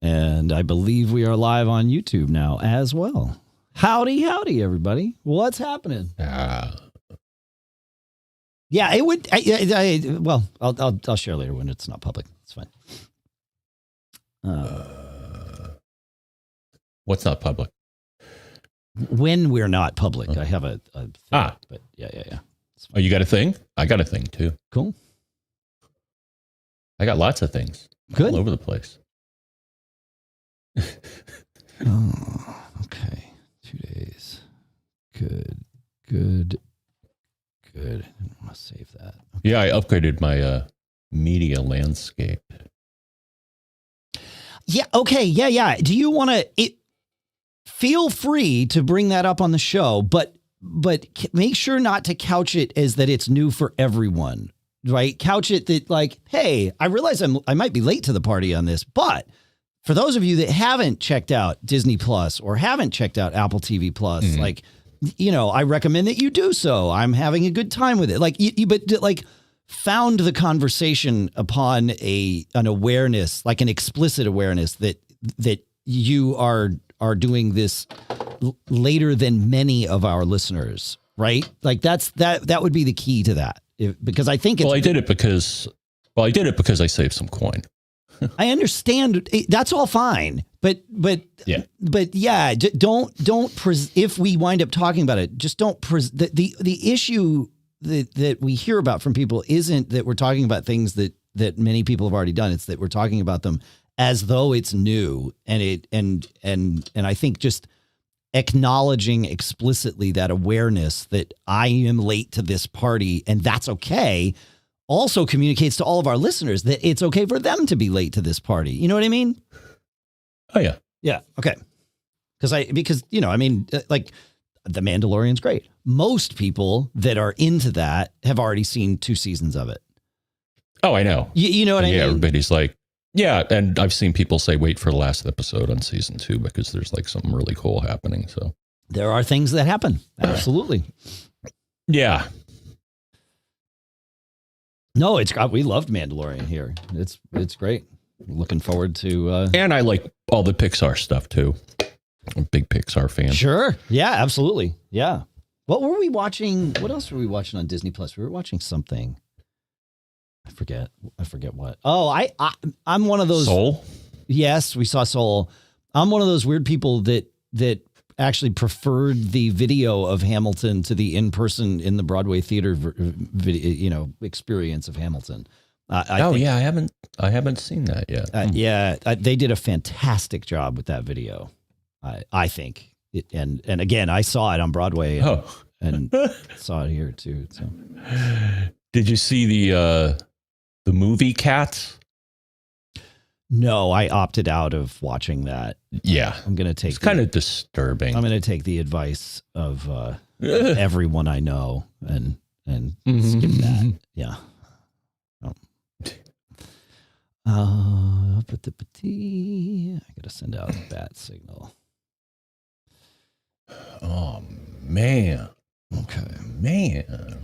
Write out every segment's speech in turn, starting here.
And I believe we are live on YouTube now as well. Howdy, howdy, everybody. What's happening? Yeah, it would. Well, I'll share later when it's not public. It's fine. What's not public? When we're not public, I have a thing, but yeah. Oh, you got a thing? I got a thing too. Cool. I got lots of things. Good. All over the place. Oh, okay. 2 days. Good. I didn't want to save that. Okay. Yeah, I upgraded my media landscape. Yeah. Okay. Yeah. Do you want to? Feel free to bring that up on the show, but make sure not to couch it as that it's new for everyone, right? Couch it that like, hey, I realize I might be late to the party on this, but for those of you that haven't checked out Disney Plus or haven't checked out Apple TV Plus, like, I recommend that you do so. I'm having a good time with it. Like, but found the conversation upon an awareness, like an explicit awareness that you are doing this later than many of our listeners, right? Like that would be the key to that. Because I think I did it because I saved some coin. I understand that's all fine, but yeah, don't if we wind up talking about it, just don't the issue that we hear about from people isn't that we're talking about things that many people have already done. It's that we're talking about them as though it's new, and I think just acknowledging explicitly that awareness that I am late to this party and that's okay also communicates to all of our listeners that it's okay for them to be late to this party. You know what I mean? Oh yeah. Yeah. Okay. Because like The Mandalorian's great. Most people that are into that have already seen 2 seasons of it. Oh, I know. You know what I mean? Yeah. Everybody's like, yeah. And I've seen people say, wait for the last episode on season 2 because there's like something really cool happening. So there are things that happen. Absolutely. Yeah. No, we loved Mandalorian here. It's great. Looking forward to. And I like all the Pixar stuff too. I'm a big Pixar fan. Sure. Yeah, absolutely. Yeah. What were we watching? What else were we watching on Disney Plus? We were watching something. I forget what. Oh, I'm one of those. Soul? Yes, we saw Soul. I'm one of those weird people that actually preferred the video of Hamilton to the in-person in the Broadway theater video, experience of Hamilton. I haven't seen that yet. They did a fantastic job with that video. I think. And again, I saw it on Broadway and saw it here too. So. Did you see the movie Cats? No, I opted out of watching that. Yeah. I'm going to take. It's kind of disturbing. I'm going to take the advice of everyone I know and skip that. Yeah. I got to send out a bat signal. Oh, man. Okay. Man.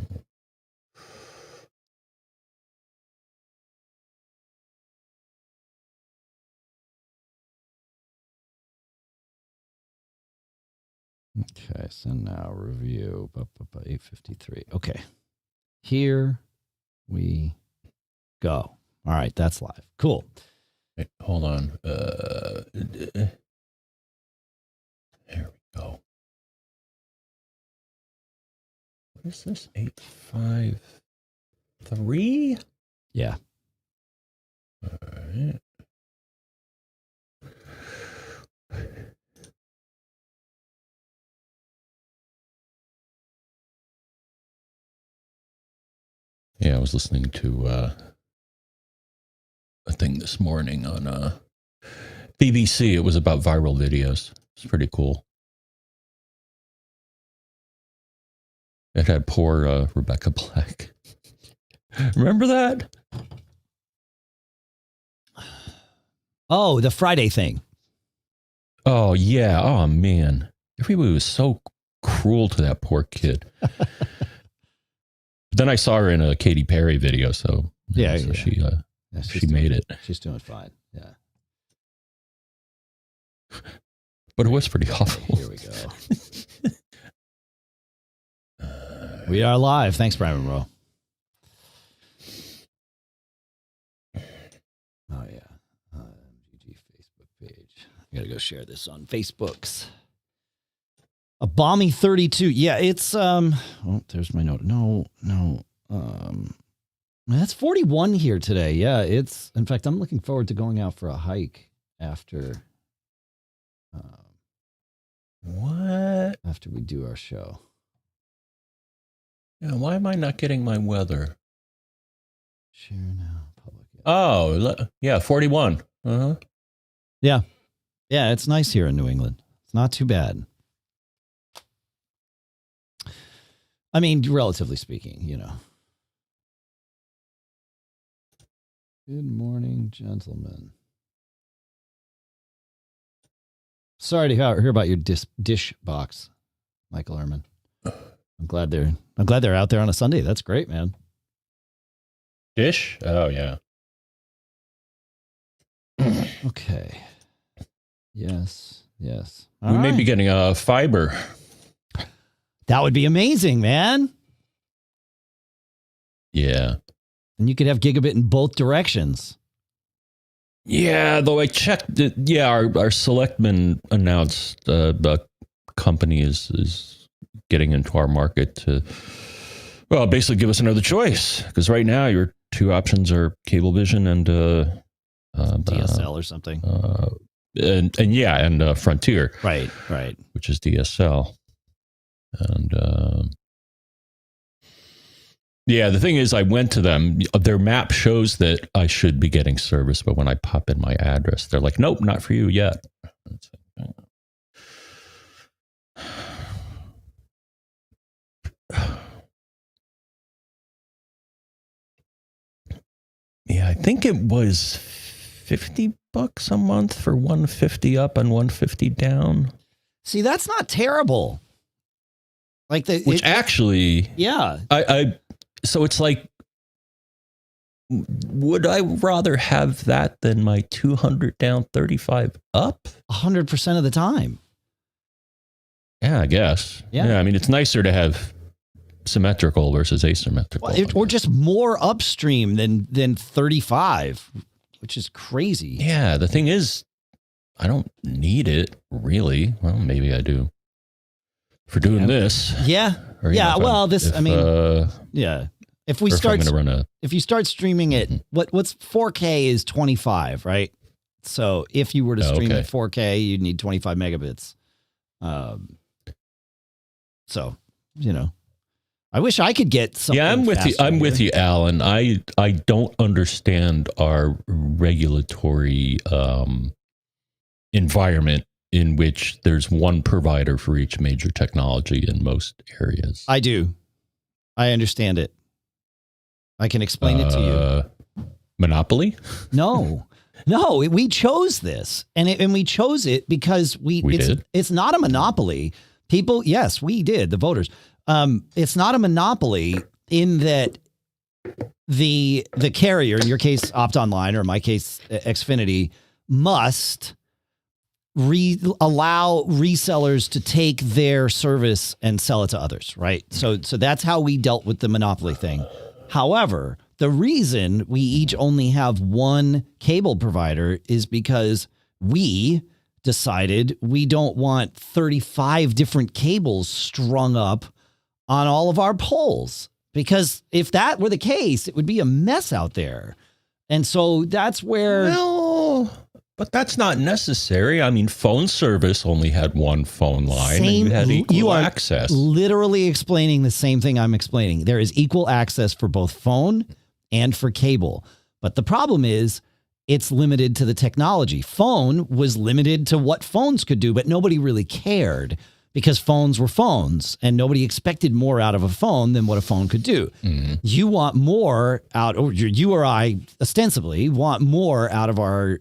Okay, so now review. 8:53. Okay. Here we go. All right, that's live. Cool. Wait, hold on. There we go. What is this? 853? Yeah. All right. Yeah, I was listening to a thing this morning on BBC. It was about viral videos. It's pretty cool. It had poor Rebecca Black. Remember that? Oh, the Friday thing. Oh, yeah. Oh, man. Everybody was so cruel to that poor kid. Then I saw her in a Katy Perry video, so yeah, so yeah. she made it. She's doing fine. Yeah. But it was pretty awful. Here we go. We are live. Thanks, Brian Monroe. Oh, yeah. MGG Facebook page. I got to go share this on Facebook's. A balmy 32. Yeah, it's, oh, there's my note. No. That's 41 here today. Yeah, it's, in fact, I'm looking forward to going out for a hike after. What? After we do our show. Yeah, why am I not getting my weather? Share now. Public. Oh, yeah, 41. Uh-huh. Yeah. Yeah, it's nice here in New England. It's not too bad. I mean, relatively speaking, you know. Good morning, gentlemen. Sorry to hear about your dish box, Michael Ehrman. I'm glad they're out there on a Sunday. That's great, man. Dish? Oh yeah. Okay. Yes. We may be getting a fiber. That would be amazing, man. Yeah. And you could have gigabit in both directions. Yeah, though I checked it. Yeah, our selectman announced the company is getting into our market to, well, basically give us another choice. Because right now your two options are Cablevision and DSL or something. And Frontier. Right. Which is DSL. And yeah, the thing is, I went to them. Their map shows that I should be getting service, but when I pop in my address, they're like, "Nope, not for you yet." Yeah, I think it was $50 a month for 150 up and 150 down. See, that's not terrible. Like actually, yeah. So it's like, would I rather have that than my 200 down, 35 up? 100% of the time. Yeah, I guess. Yeah, I mean, it's nicer to have symmetrical versus asymmetrical. Or just more upstream than 35, which is crazy. Yeah, the thing is, I don't need it, really. Well, maybe I do. For doing this. Yeah. Yeah, well, if you start streaming it, what's 4K is 25, right? So if you were to stream at 4K, you'd need 25 megabits. So, you know, I wish I could get something. Yeah, I'm with you. I'm with you, Alan. I don't understand our regulatory environment in which there's one provider for each major technology in most areas. I do. I understand it. I can explain it to you. Monopoly? No, we chose this and we chose it because it's not a monopoly. People, yes, we did, the voters. It's not a monopoly in that the carrier, in your case, Opt Online, or in my case, Xfinity, must allow resellers to take their service and sell it to others, right? So that's how we dealt with the monopoly thing. However, the reason we each only have one cable provider is because we decided we don't want 35 different cables strung up on all of our poles. Because if that were the case, it would be a mess out there. And so that's where... Well, but that's not necessary. I mean, phone service only had one phone line and you had equal access. Literally explaining the same thing I'm explaining. There is equal access for both phone and for cable. But the problem is it's limited to the technology. Phone was limited to what phones could do, but nobody really cared because phones were phones and nobody expected more out of a phone than what a phone could do. Mm-hmm. You want more out, or you or I ostensibly want more out of our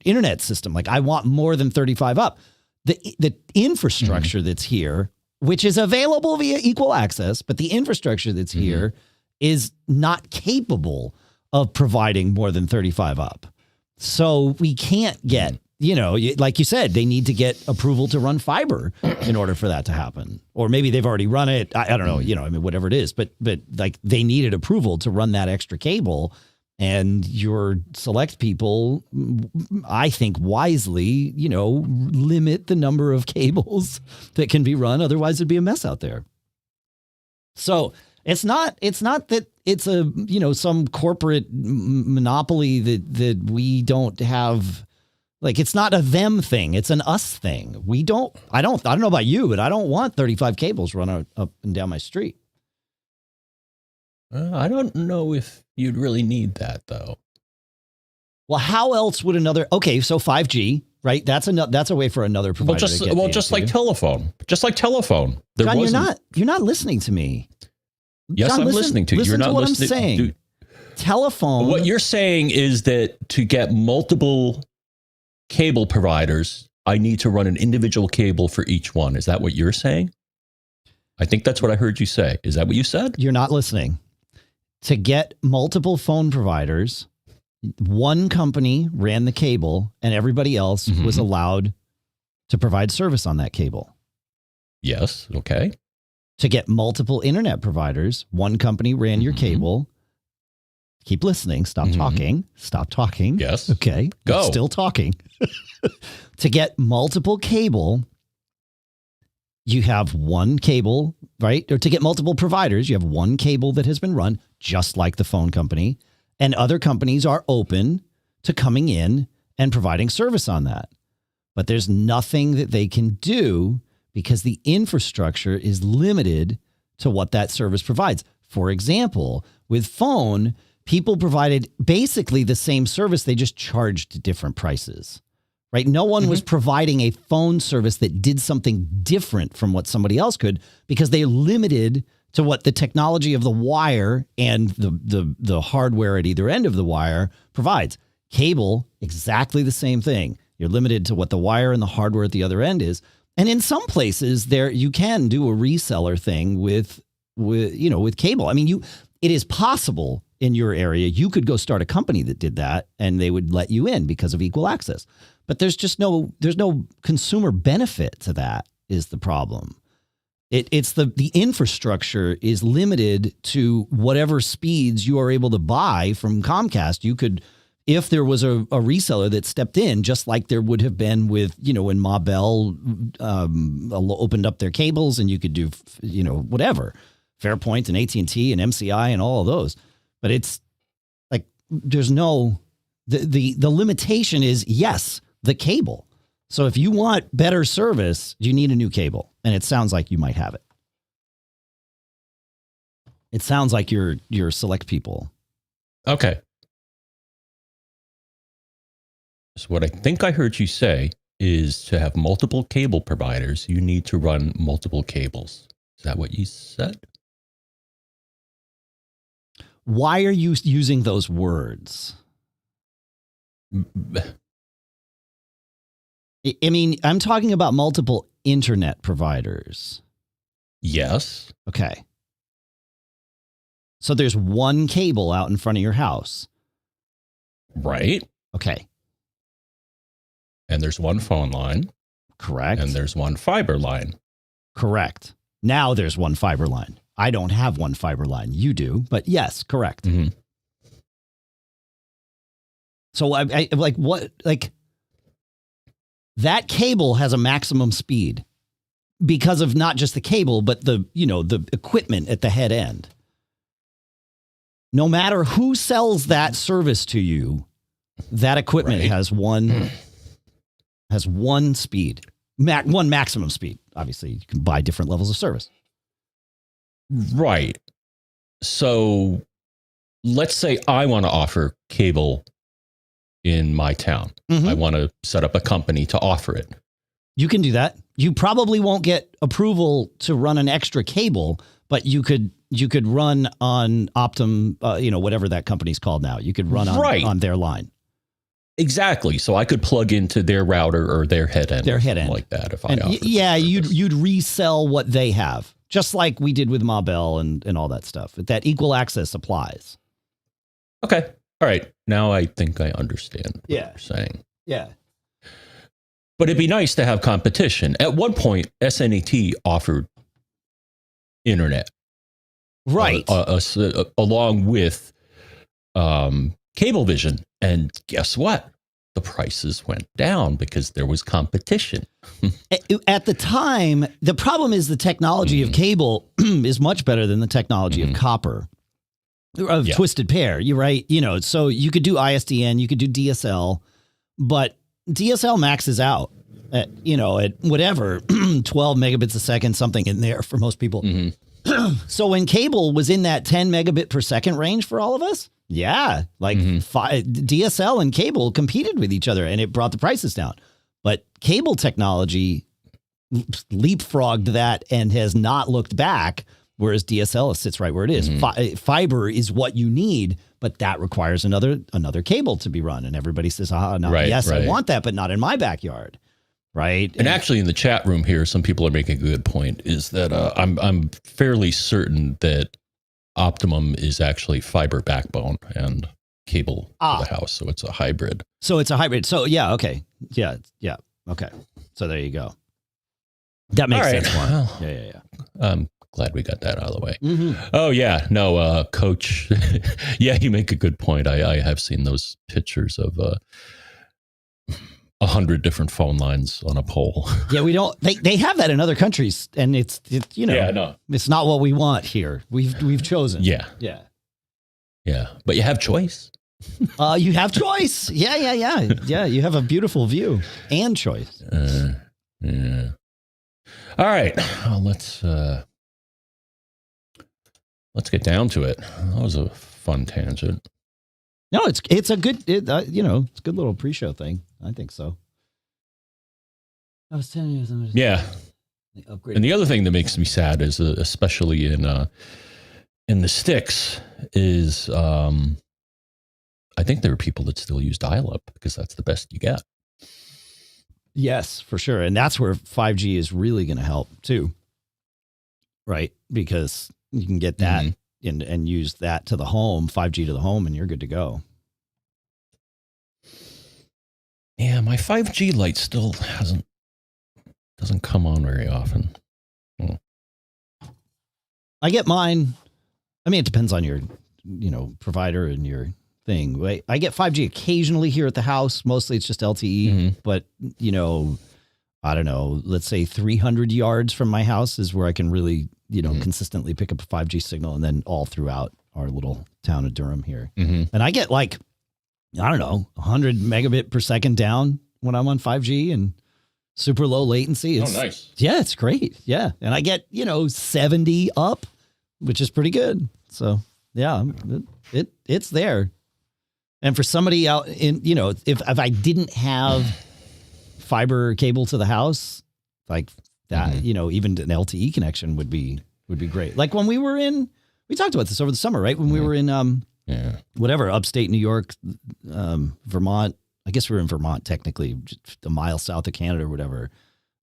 internet system. Like I want more than 35 up. The infrastructure that's here, which is available via equal access, but the infrastructure that's here is not capable of providing more than 35 up. So we can't get like you said, they need to get approval to run fiber in order for that to happen. Or maybe they've already run it. I don't know, whatever it is. But like they needed approval to run that extra cable. And your select people, I think wisely, limit the number of cables that can be run. Otherwise, it'd be a mess out there. So it's not that it's a, some corporate monopoly that we don't have. Like, it's not a them thing. It's an us thing. I don't know about you, but I don't want 35 cables run up and down my street. I don't know if you'd really need that, though. Well, how else would okay, so 5G, right? That's a way for another provider to get just like telephone. Just like telephone. John, you're not listening to me. Yes, John, I'm listening to you. You're not what listening. I'm saying. Dude, telephone. what you're saying is that to get multiple cable providers, I need to run an individual cable for each one. Is that what you're saying? I think that's what I heard you say. Is that what you said? You're not listening. To get multiple phone providers, one company ran the cable and everybody else was allowed to provide service on that cable. Yes. Okay. To get multiple internet providers, one company ran your cable. Keep listening. Stop talking. Stop talking. Yes. Okay. Go. Still talking. To get multiple cable, you have one cable, right? Or to get multiple providers, you have one cable that has been run, just like the phone company. And other companies are open to coming in and providing service on that. But there's nothing that they can do because the infrastructure is limited to what that service provides. For example, with phone, people provided basically the same service. They just charged different prices, right? No one was providing a phone service that did something different from what somebody else could because they're limited to what the technology of the wire and the hardware at either end of the wire provides. Cable, exactly the same thing. You're limited to what the wire and the hardware at the other end is. And in some places there, you can do a reseller thing with cable. I mean, it is possible in your area. You could go start a company that did that and they would let you in because of equal access. But there's no consumer benefit to that is the problem. It's the infrastructure is limited to whatever speeds you are able to buy from Comcast. You could, if there was a reseller that stepped in, just like there would have been with, when Ma Bell opened up their cables and you could do, whatever, Fairpoint and AT&T and MCI and all of those. But it's like there's no the limitation is, yes, the cable. So if you want better service, you need a new cable. And it sounds like you might have it. It sounds like you're select people. Okay. So what I think I heard you say is to have multiple cable providers, you need to run multiple cables. Is that what you said? Why are you using those words? I mean, I'm talking about multiple internet providers. Yes. Okay. So there's one cable out in front of your house. Right. Okay. And there's one phone line. Correct. And there's one fiber line. Correct. Now there's one fiber line. I don't have one fiber line. You do, but yes, correct. So I like what, like that cable has a maximum speed because of not just the cable, but the equipment at the head end. No matter who sells that service to you, that equipment has one speed, one maximum speed. Obviously, you can buy different levels of service. Right. So let's say I want to offer cable in my town. I want to set up a company to offer it. You can do that. You probably won't get approval to run an extra cable, but you could run on Optum, whatever that company's called now. You could run on their line. Exactly. So I could plug into their router or their head end. Like that if I offered you'd resell what they have. Just like we did with Ma Bell and all that stuff. That equal access applies. Okay. All right. Now I think I understand what you're saying. Yeah. But it'd be nice to have competition. At one point, SNET offered internet, Right. along with Cablevision, and guess what? The prices went down because there was competition. At the time, the problem is the technology of cable is much better than the technology of copper, of twisted pair. You're right. You know, so you could do ISDN, you could do DSL, but DSL maxes out at, you know, at whatever, 12 megabits a second, something in there for most people. So when cable was in that 10 megabit per second range for all of us, yeah, like DSL and cable competed with each other and it brought the prices down. But cable technology leapfrogged that and has not looked back, whereas DSL sits right where it is. Fiber is what you need, but that requires another cable to be run. And everybody says, no, I want that, but not in my backyard. Right. And actually in the chat room here, some people are making a good point, is that I'm fairly certain that Optimum is actually fiber backbone and cable to the house. So it's a hybrid. So yeah. Okay. Yeah. Okay. So there you go. That makes sense. Well, yeah. I'm glad we got that out of the way. Oh yeah. No, Coach. Yeah, you make a good point. I have seen those pictures of 100 different phone lines on a pole. Yeah, we don't. They have that in other countries, and it's you know, no, it's not what we want here. We've chosen. Yeah. But you have choice. You have choice. Yeah. You have a beautiful view and choice. Yeah. All right. Well, let's get down to it. That was a fun tangent. No, it's a good, it's a good little pre-show thing. I think so. I was telling you something. Yeah. And the other thing that makes me sad is, especially in the sticks, is I think there are people that still use dial-up because that's the best you get. Yes, for sure. And that's where 5G is really going to help too. Right? Because you can get that and use that to the home, 5G to the home, and you're good to go. Yeah, my 5G light still doesn't come on very often. I get mine. I mean, it depends on your, provider and your thing. I get 5G occasionally here at the house. Mostly it's just LTE, but I don't know, let's say 300 yards from my house is where I can really, consistently pick up a 5G signal, and then all throughout our little town of Durham here. And I get 100 megabit per second down when I'm on 5G and super low latency. It's, nice. Yeah, it's great. Yeah. And I get, 70 up, which is pretty good. So yeah, it's there. And for somebody out in, if I didn't have fiber cable to the house, like that, even an LTE connection would be great. Like when we talked about this over the summer, right? When we were in, whatever, upstate New York, Vermont. I guess we're in Vermont, technically, just a mile south of Canada or whatever.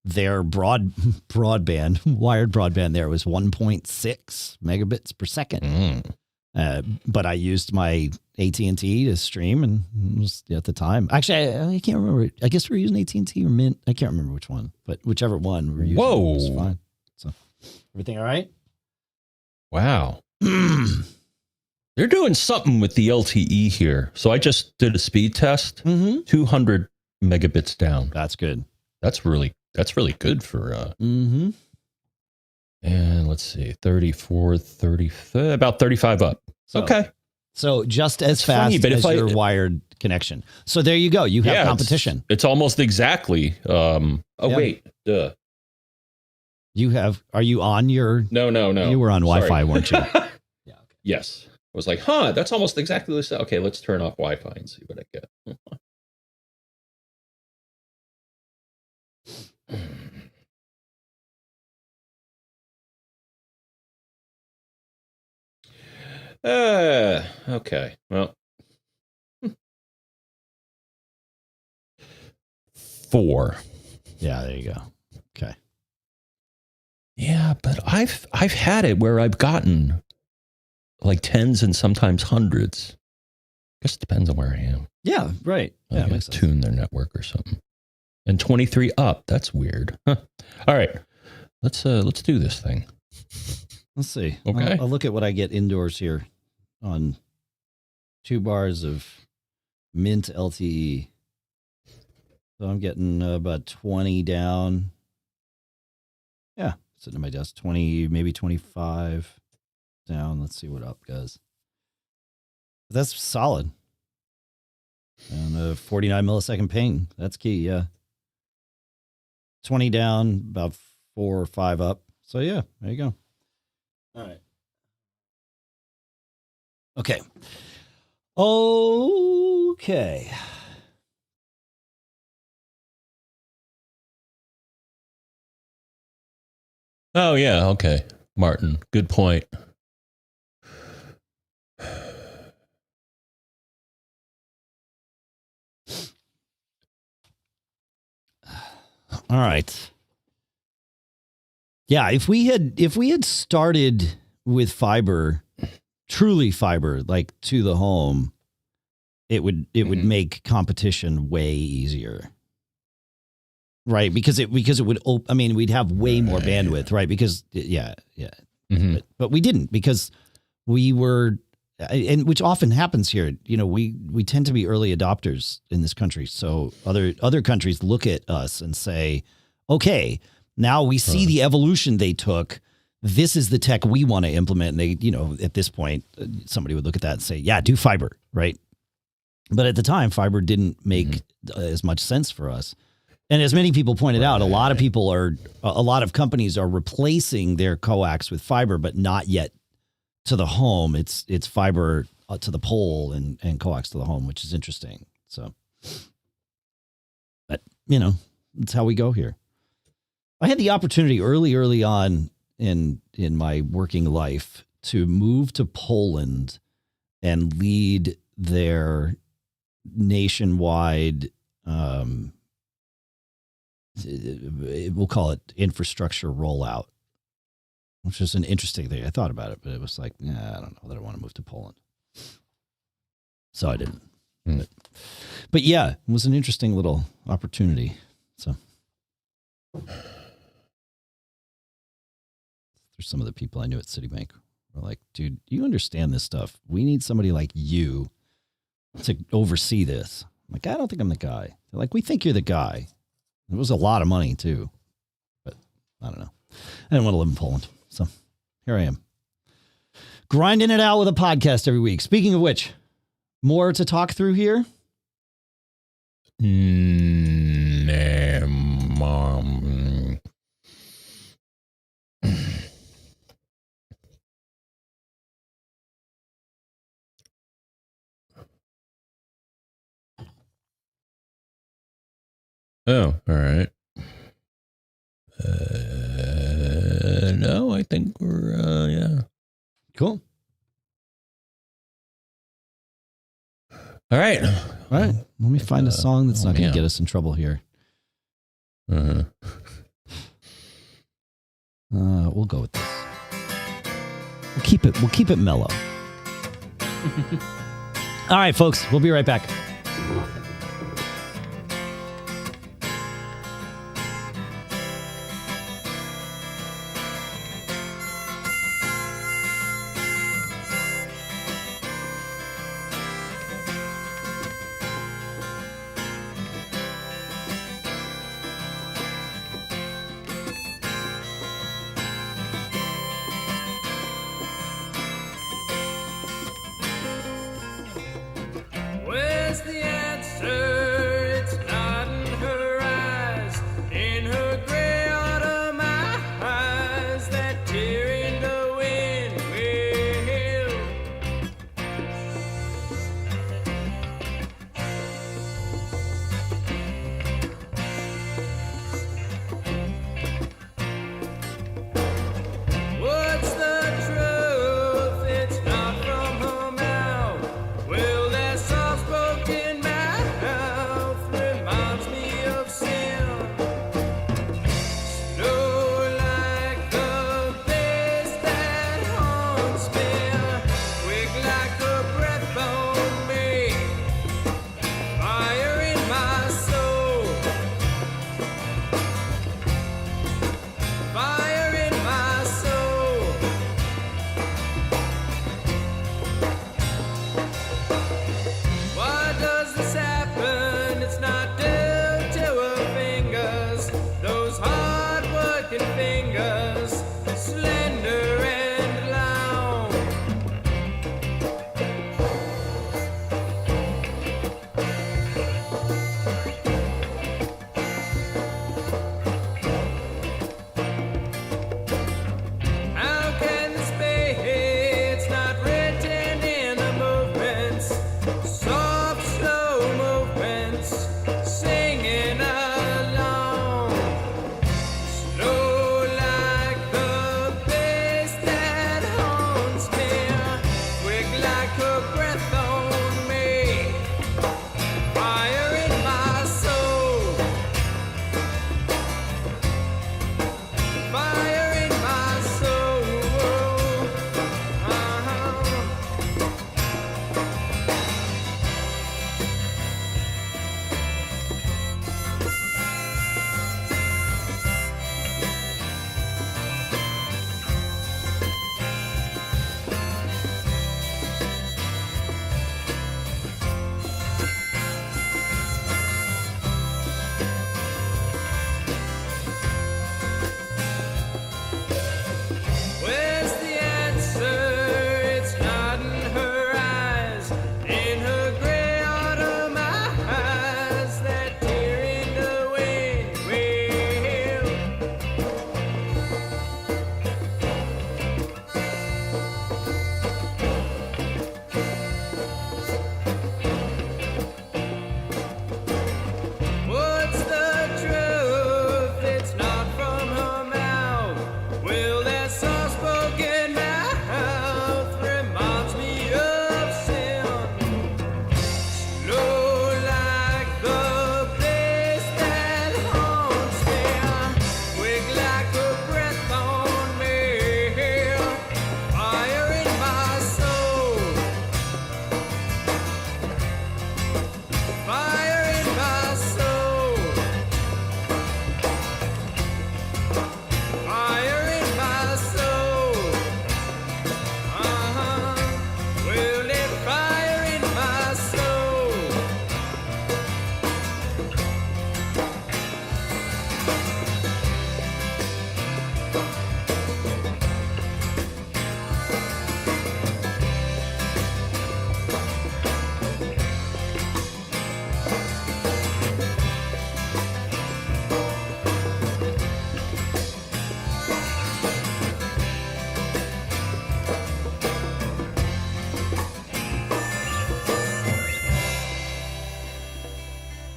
Their broadband, wired broadband there was 1.6 megabits per second. But I used my AT&T to stream, and it was at the time. Actually, I can't remember. I guess we were using AT&T or Mint. I can't remember which one, but whichever one we were using was fine. So everything all right? Wow. They're doing something with the LTE here. So I just did a speed test, 200 megabits down. That's good. That's really good for, and let's see, 34, 30, about 35 up. Okay. So just as fast as your wired connection. So there you go. You have competition. It's almost exactly, wait, duh. Are you on your? No. You were on Wi-Fi, weren't you? Yeah. Okay. Yes. I was like, that's almost exactly the same. Okay, let's turn off Wi-Fi and see what I get. Okay. Well. 4. Yeah, there you go. Okay. Yeah, but I've had it where I've gotten like 10s and sometimes 100s. I guess it depends on where I am. Yeah, right. Yeah, I tune their network or something. and 23 up. That's weird. Huh. All right, let's do this thing. Let's see. Okay. I'll look at what I get indoors here on 2 bars of mint LTE. So I'm getting about 20 down. Yeah, sitting at my desk. 20, maybe 25 down. Let's see what up goes. That's solid. And a 49 millisecond ping. That's key, yeah. 20 down, about 4 or 5 up. So yeah, there you go. All right. Okay. Okay. Oh, yeah. Okay. Martin, good point. All right. Yeah, if we had started with fiber, truly fiber, like to the home, it would make competition way easier. Right, because it would I mean, we'd have way more bandwidth, right? Because yeah. But we didn't, because we were, and which often happens here. You know, we tend to be early adopters in this country. So other countries look at us and say, okay, now we see the evolution they took. This is the tech we want to implement. And they, you know, at this point, somebody would look at that and say, yeah, do fiber, right? But at the time, fiber didn't make as much sense for us. And as many people pointed out, a lot of companies are replacing their coax with fiber, but not yet to the home. It's fiber to the pole and coax to the home, which is interesting. So, but you know, that's how we go here. I had the opportunity early on in my working life to move to Poland and lead their nationwide, we'll call it infrastructure rollout, which is an interesting thing. I thought about it, but it was like, I don't know that I want to move to Poland. So I didn't. But yeah, it was an interesting little opportunity. So there's some of the people I knew at Citibank were like, dude, you understand this stuff. We need somebody like you to oversee this. I'm like, I don't think I'm the guy. They're like, we think you're the guy. It was a lot of money too, but I don't know. I didn't want to live in Poland. So here I am, grinding it out with a podcast every week. Speaking of which, more to talk through here. Oh, all right. No, I think we're, yeah. Cool. All right. All right. Let me find a song that's not going to get us in trouble here. We'll go with this. We'll keep it mellow. All right, folks. We'll be right back. Spoken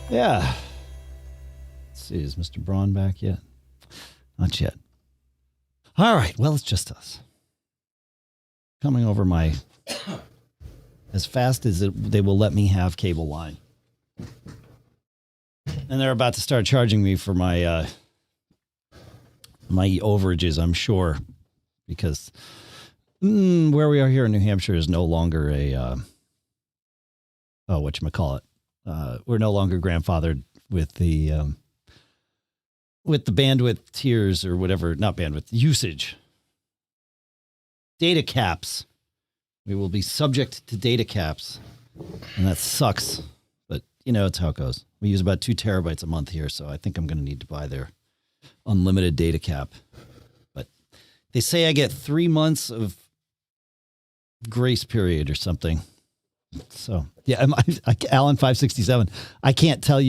Yeah. Let's see, is Mr. Braun back yet? Not yet. All right, well, it's just us. Coming over my... as fast as they will let me have cable line. And they're about to start charging me for my my overages, I'm sure. Because where we are here in New Hampshire is no longer a... whatchamacallit. We're no longer grandfathered with the bandwidth tiers or whatever, not bandwidth, usage. Data caps. We will be subject to data caps. And that sucks. But, it's how it goes. We use about 2 terabytes a month here, so I think I'm going to need to buy their unlimited data cap. But they say I get 3 months of grace period or something. So, yeah, Alan 567. I can't tell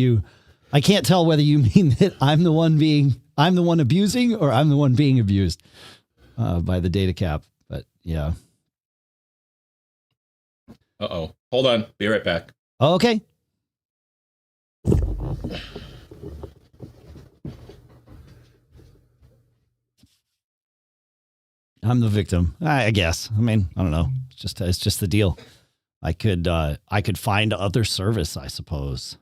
whether you mean that I'm the one abusing or I'm the one being abused by the data cap. But yeah. Uh-oh. Hold on. Be right back. Okay. I'm the victim, I guess. I mean, I don't know. It's just the deal. I could find other service, I suppose.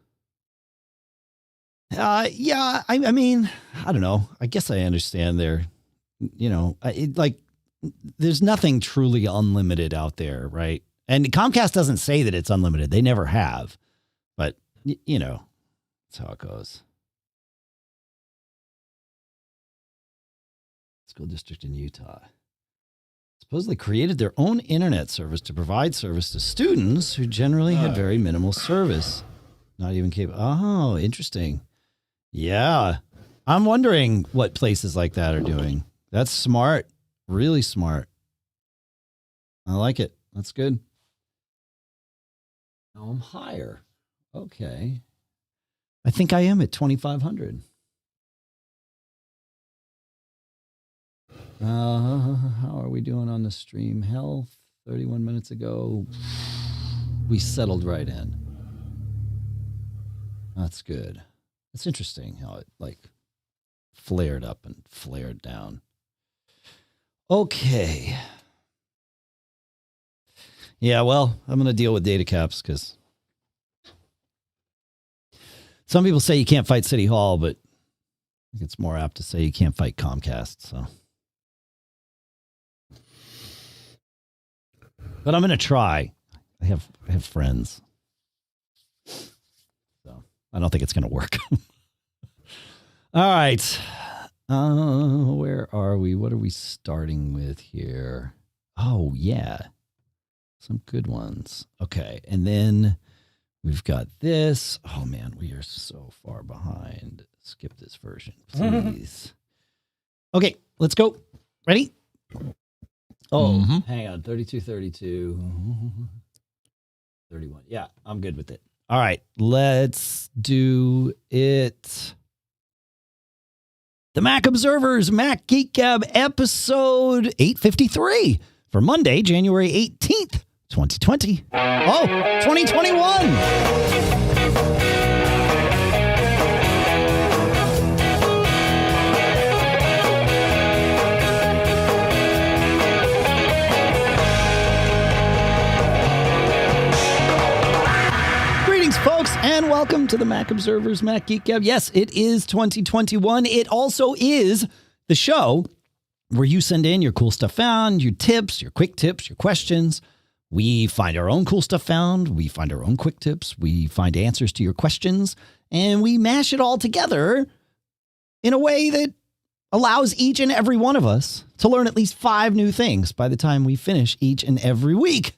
Yeah, I mean, I don't know. I guess I understand there. There's nothing truly unlimited out there, right? And Comcast doesn't say that it's unlimited. They never have. But, that's how it goes. School district in Utah supposedly created their own internet service to provide service to students who generally had very minimal service. Not even capable. Oh, interesting. Yeah. I'm wondering what places like that are doing. That's smart. Really smart. I like it. That's good. Now I'm higher. Okay. I think I am at 2,500. How are we doing on the stream? Health, 31 minutes ago. We settled right in. That's good. It's interesting how it flared up and flared down. Okay. Yeah, well, I'm going to deal with data caps because some people say you can't fight City Hall, but I think it's more apt to say you can't fight Comcast. So, but I'm going to try. I have friends, so I don't think it's going to work. All right. Where are we? What are we starting with here? Oh, yeah. Some good ones. Okay. And then we've got this. Oh, man, we are so far behind. Skip this version, please. Okay, let's go. Ready? Oh, hang on. 32, 31. Yeah, I'm good with it. All right, let's do it. The Mac Observers Mac Geek Gab episode 853 for Monday, January 18th, 2020. Oh, 2021. Folks, and welcome to the Mac Observers Mac Geek Gab. Yes, it is 2021. It also is the show where you send in your cool stuff found, your tips, your quick tips, your questions. We find our own cool stuff found. We find our own quick tips. We find answers to your questions, and we mash it all together in a way that allows each and every one of us to learn at least 5 new things by the time we finish each and every week.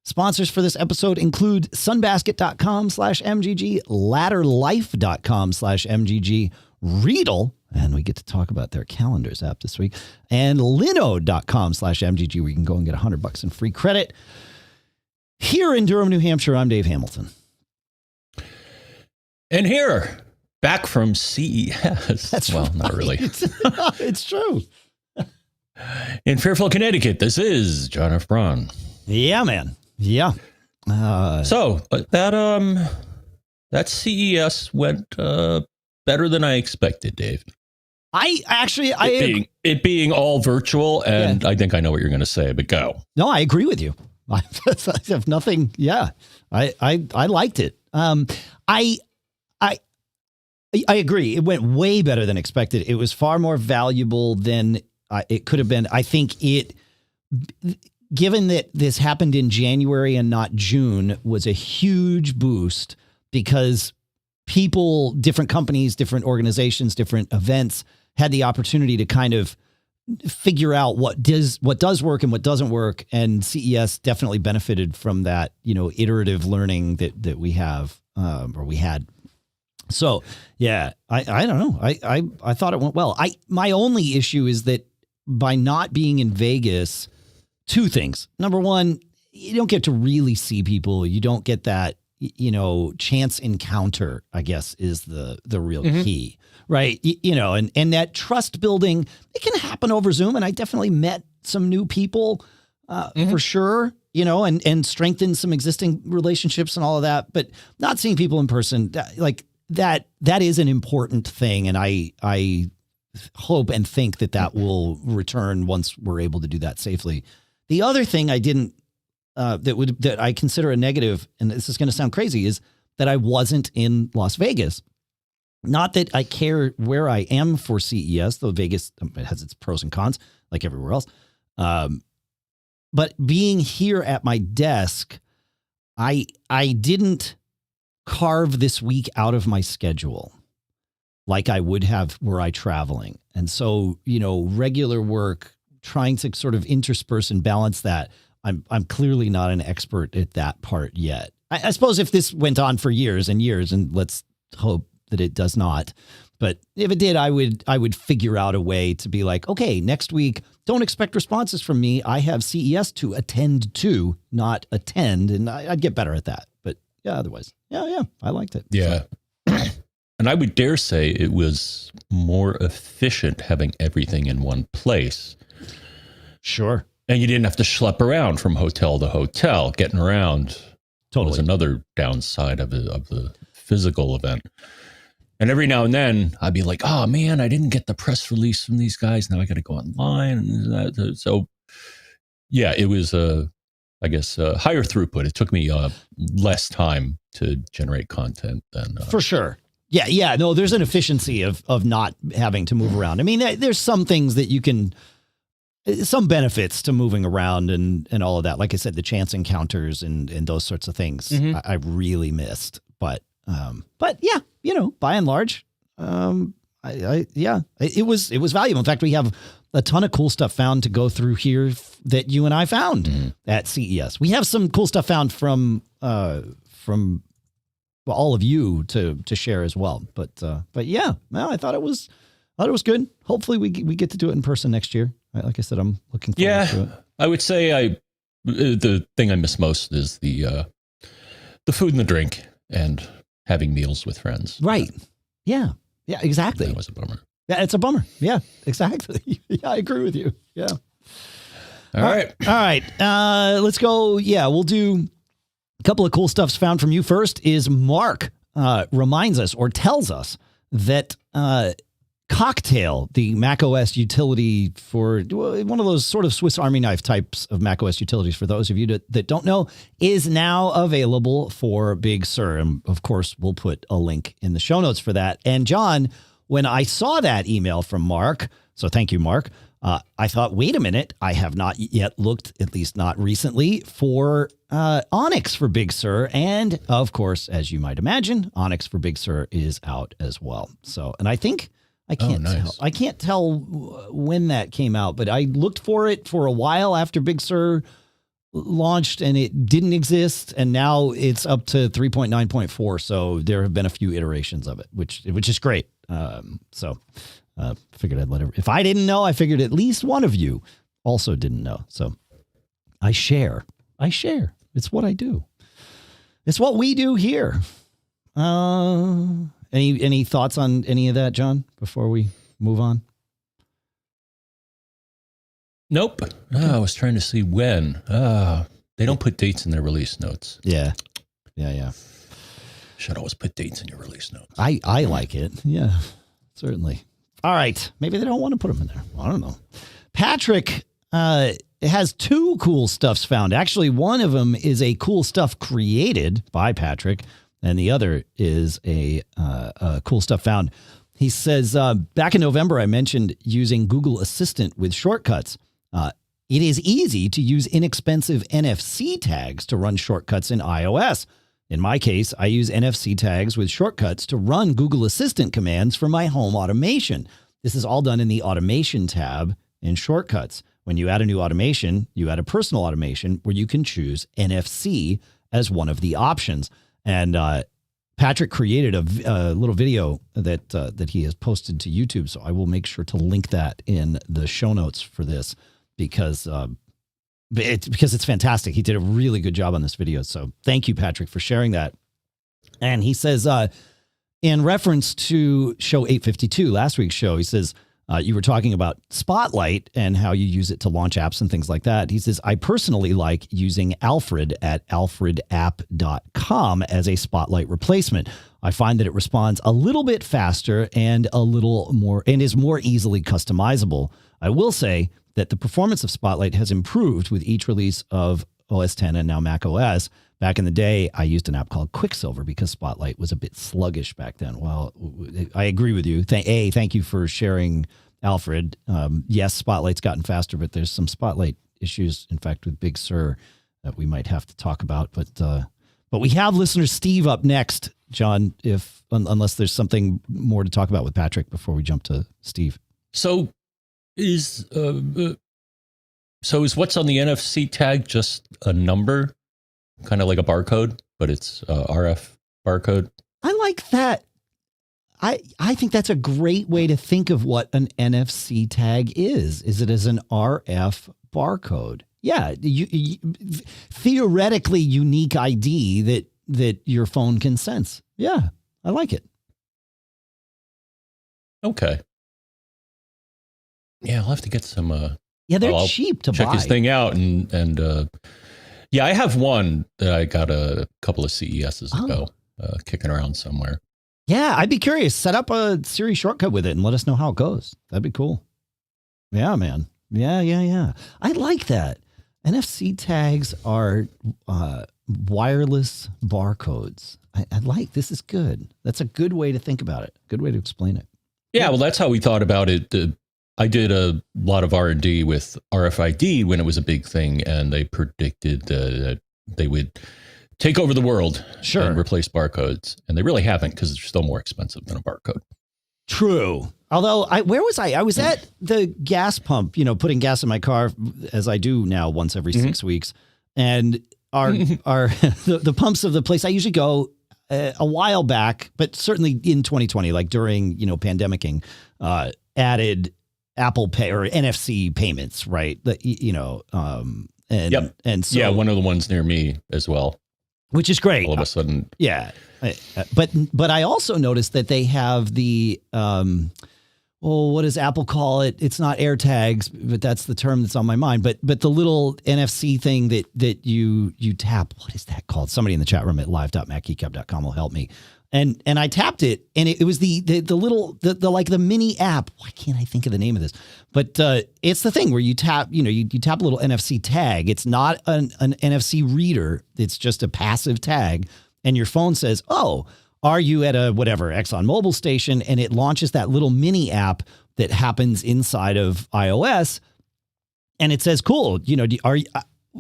Sponsors for this episode include sunbasket.com/MGG, ladderlife.com/MGG, Readdle, and we get to talk about their calendars app this week, and linode.com/MGG, where you can go and get $100 in free credit. Here in Durham, New Hampshire, I'm Dave Hamilton. And here, back from CES. That's well, right. Not really. It's true. In Fairfield, Connecticut, this is John F. Braun. Yeah, man. Yeah. So that that CES went better than I expected, Dave. It being all virtual, and I think I know what you're going to say, but go. No, I agree with you. I have nothing. Yeah, I liked it. I agree. It went way better than expected. It was far more valuable than it could have been. I think given that this happened in January and not June, was a huge boost because people, different companies, different organizations, different events had the opportunity to kind of figure out what does work and what doesn't work. And CES definitely benefited from that, iterative learning that we have, or we had. So yeah, I don't know. I thought it went well. My only issue is that by not being in Vegas, two things. Number one, you don't get to really see people. You don't get that, chance encounter, I guess, is the real key. Right. And that trust building, it can happen over Zoom. And I definitely met some new people for sure, and strengthened some existing relationships and all of that. But not seeing people in person, like that is an important thing. And I hope and think that will return once we're able to do that safely. The other thing I didn't that I consider a negative, and this is going to sound crazy, is that I wasn't in Las Vegas. Not that I care where I am for CES, though Vegas has its pros and cons, like everywhere else. But being here at my desk, I didn't carve this week out of my schedule like I would have were I traveling. And so, regular work, trying to sort of intersperse and balance that, I'm clearly not an expert at that part yet. I suppose if this went on for years and years, and let's hope that it does not. But if it did, I would figure out a way to be like, okay, next week, don't expect responses from me. I have CES to attend to, not attend. And I'd get better at that. But yeah, otherwise, yeah, I liked it. Yeah. So. And I would dare say it was more efficient having everything in one place. Sure. And you didn't have to schlep around from hotel to hotel. Getting around was another downside of the physical event. And every now and then I'd be like, oh man, I didn't get the press release from these guys. Now I got to go online. So yeah, it was I guess higher throughput. It took me less time to generate content than for sure. Yeah. No, there's an efficiency of not having to move around. I mean, there's some things that you can, some benefits to moving around and all of that. Like I said, the chance encounters and those sorts of things I really missed. But yeah, by and large, it was valuable. In fact, we have a ton of cool stuff found to go through here that you and I found at CES. We have some cool stuff found from all of you to share as well. But yeah, no, I thought it was good. Hopefully we get to do it in person next year. Like I said, I'm looking forward to it. I would say the thing I miss most is the food and the drink and having meals with friends. Right. Yeah, exactly. That was a bummer. Yeah, it's a bummer. Yeah, exactly. Yeah, I agree with you. Yeah. All right. Let's go. Yeah, we'll do a couple of cool stuffs found from you. First is Mark reminds us or tells us that Cocktail, the macOS utility for one of those sort of Swiss Army knife types of macOS utilities, for those of you that don't know, is now available for Big Sur. And of course, we'll put a link in the show notes for that. And John, when I saw that email from Mark, so thank you, Mark, I thought, wait a minute, I have not yet looked, at least not recently, for OnyX for Big Sur. And of course, as you might imagine, OnyX for Big Sur is out as well. So, and I think I can't tell when that came out, but I looked for it for a while after Big Sur launched and it didn't exist. And now it's up to 3.9.4. So there have been a few iterations of it, which is great. Figured I'd let it, if I didn't know, I figured at least one of you also didn't know. So I share. It's what I do. It's what we do here. Any thoughts on any of that, John, before we move on? Nope. I was trying to see when. They don't put dates in their release notes. Yeah. Should always put dates in your release notes. I like it. Yeah, certainly. All right. Maybe they don't want to put them in there. I don't know. Patrick has two cool stuffs found. Actually, one of them is a cool stuff created by Patrick, and the other is a cool stuff found. He says, back in November, I mentioned using Google Assistant with shortcuts. It is easy to use inexpensive NFC tags to run shortcuts in iOS. In my case, I use NFC tags with shortcuts to run Google Assistant commands for my home automation. This is all done in the Automation tab in Shortcuts. When you add a new automation, you add a personal automation where you can choose NFC as one of the options. And Patrick created a little video that he has posted to YouTube, so I will make sure to link that in the show notes for this because it's fantastic. He did a really good job on this video. So thank you, Patrick, for sharing that. And he says, in reference to show 852, last week's show, he says, you were talking about Spotlight and how you use it to launch apps and things like that. He says, I personally like using Alfred at alfredapp.com as a Spotlight replacement. I find that it responds a little bit faster and a little more and is more easily customizable. I will say that the performance of Spotlight has improved with each release of OS X and now Mac OS. Back in the day, I used an app called Quicksilver because Spotlight was a bit sluggish back then. Well, I agree with you. Thank you for sharing, Alfred. Yes, Spotlight's gotten faster, but there's some Spotlight issues, in fact, with Big Sur that we might have to talk about. But we have listener Steve up next, John, unless there's something more to talk about with Patrick before we jump to Steve. So is what's on the NFC tag just a number? Kind of like a barcode, but it's RF barcode. I like that. I think that's a great way to think of what an NFC tag is. Is it as an RF barcode? Yeah, theoretically unique ID that your phone can sense. Yeah, I like it. Okay. Yeah, I'll have to get some. Yeah, they're cheap to buy. Check this thing out and. Yeah, I have one that I got a couple of CESs ago, kicking around somewhere. Yeah, I'd be curious. Set up a Siri shortcut with it and let us know how it goes. That'd be cool. Yeah, man. Yeah. I like that. NFC tags are wireless barcodes. I like this. Is good. That's a good way to think about it. Good way to explain it. Yeah, well, that's how we thought about it. I did a lot of R&D with RFID when it was a big thing, and they predicted that they would take over the world and replace barcodes. And they really haven't because they're still more expensive than a barcode. True. Although, where was I? I was at the gas pump, putting gas in my car, as I do now once every 6 weeks. And the pumps of the place I usually go a while back, but certainly in 2020, like during, pandemicking, added Apple Pay or NFC payments, right? And so one of the ones near me as well, which is great. All of a sudden, but I also noticed that they have the what does Apple call it? It's not AirTags, but that's the term that's on my mind. But the little NFC thing that you tap. What is that called? Somebody in the chat room at live.macgeekgab.com will help me. And I tapped it, and it was the little like the mini app. Why can't I think of the name of this? But it's the thing where you tap, you tap a little NFC tag. It's not an NFC reader. It's just a passive tag, and your phone says, "Oh, are you at a whatever ExxonMobil station?" And it launches that little mini app that happens inside of iOS, and it says, "Cool,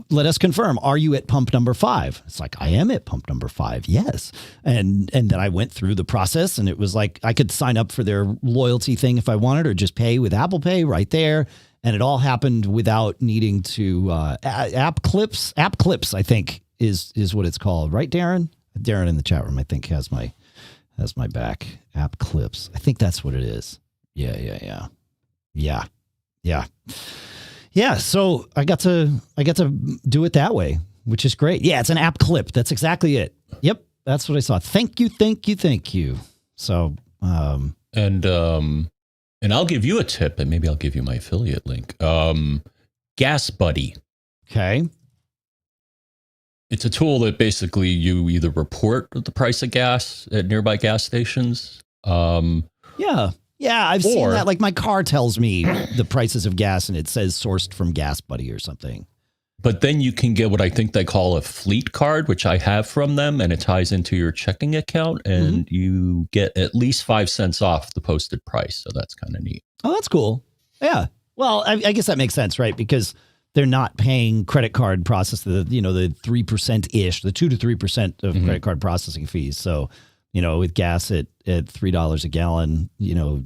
let us confirm. Are you at pump number 5? It's like, I am at pump number 5. Yes. And then I went through the process, and it was like, I could sign up for their loyalty thing if I wanted, or just pay with Apple Pay right there. And it all happened without needing to, AppClips, I think is what it's called. Right, Darren? Darren in the chat room, I think has my back. AppClips. I think that's what it is. Yeah. Yeah, so I got to do it that way, which is great. Yeah, it's an app clip. That's exactly it. Yep, that's what I saw. Thank you. So, and I'll give you a tip, and maybe I'll give you my affiliate link. Gas Buddy. Okay. It's a tool that basically you either report the price of gas at nearby gas stations. Yeah, I've seen that. Like my car tells me the prices of gas, and it says sourced from Gas Buddy or something. But then you can get what I think they call a fleet card, which I have from them, and it ties into your checking account, and you get at least 5 cents off the posted price. So that's kind of neat. Oh, that's cool. Yeah. Well, I guess that makes sense, right? Because they're not paying credit card the 3% ish, the 2 to 3% of credit card processing fees. So, with gas at $3 a gallon,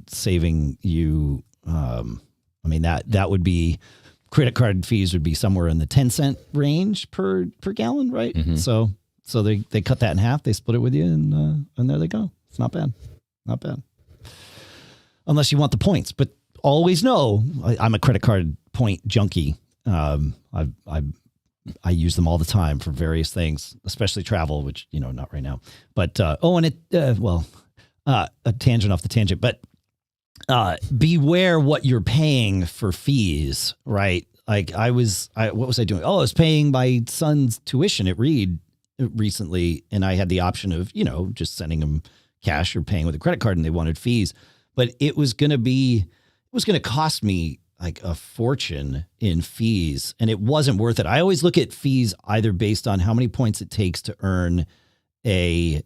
saving you, that would be, credit card fees would be somewhere in the 10-cent range per gallon, right? So they cut that in half, they split it with you, and there they go. It's not bad. Not bad. Unless you want the points, but always know I'm a credit card point junkie. I use them all the time for various things, especially travel, which, not right now, but, a tangent off the tangent, but, beware what you're paying for fees, right? Like what was I doing? Oh, I was paying my son's tuition at Reed recently, and I had the option of, just sending them cash or paying with a credit card, and they wanted fees, but it was going to cost me like a fortune in fees, and it wasn't worth it. I always look at fees either based on how many points it takes to earn the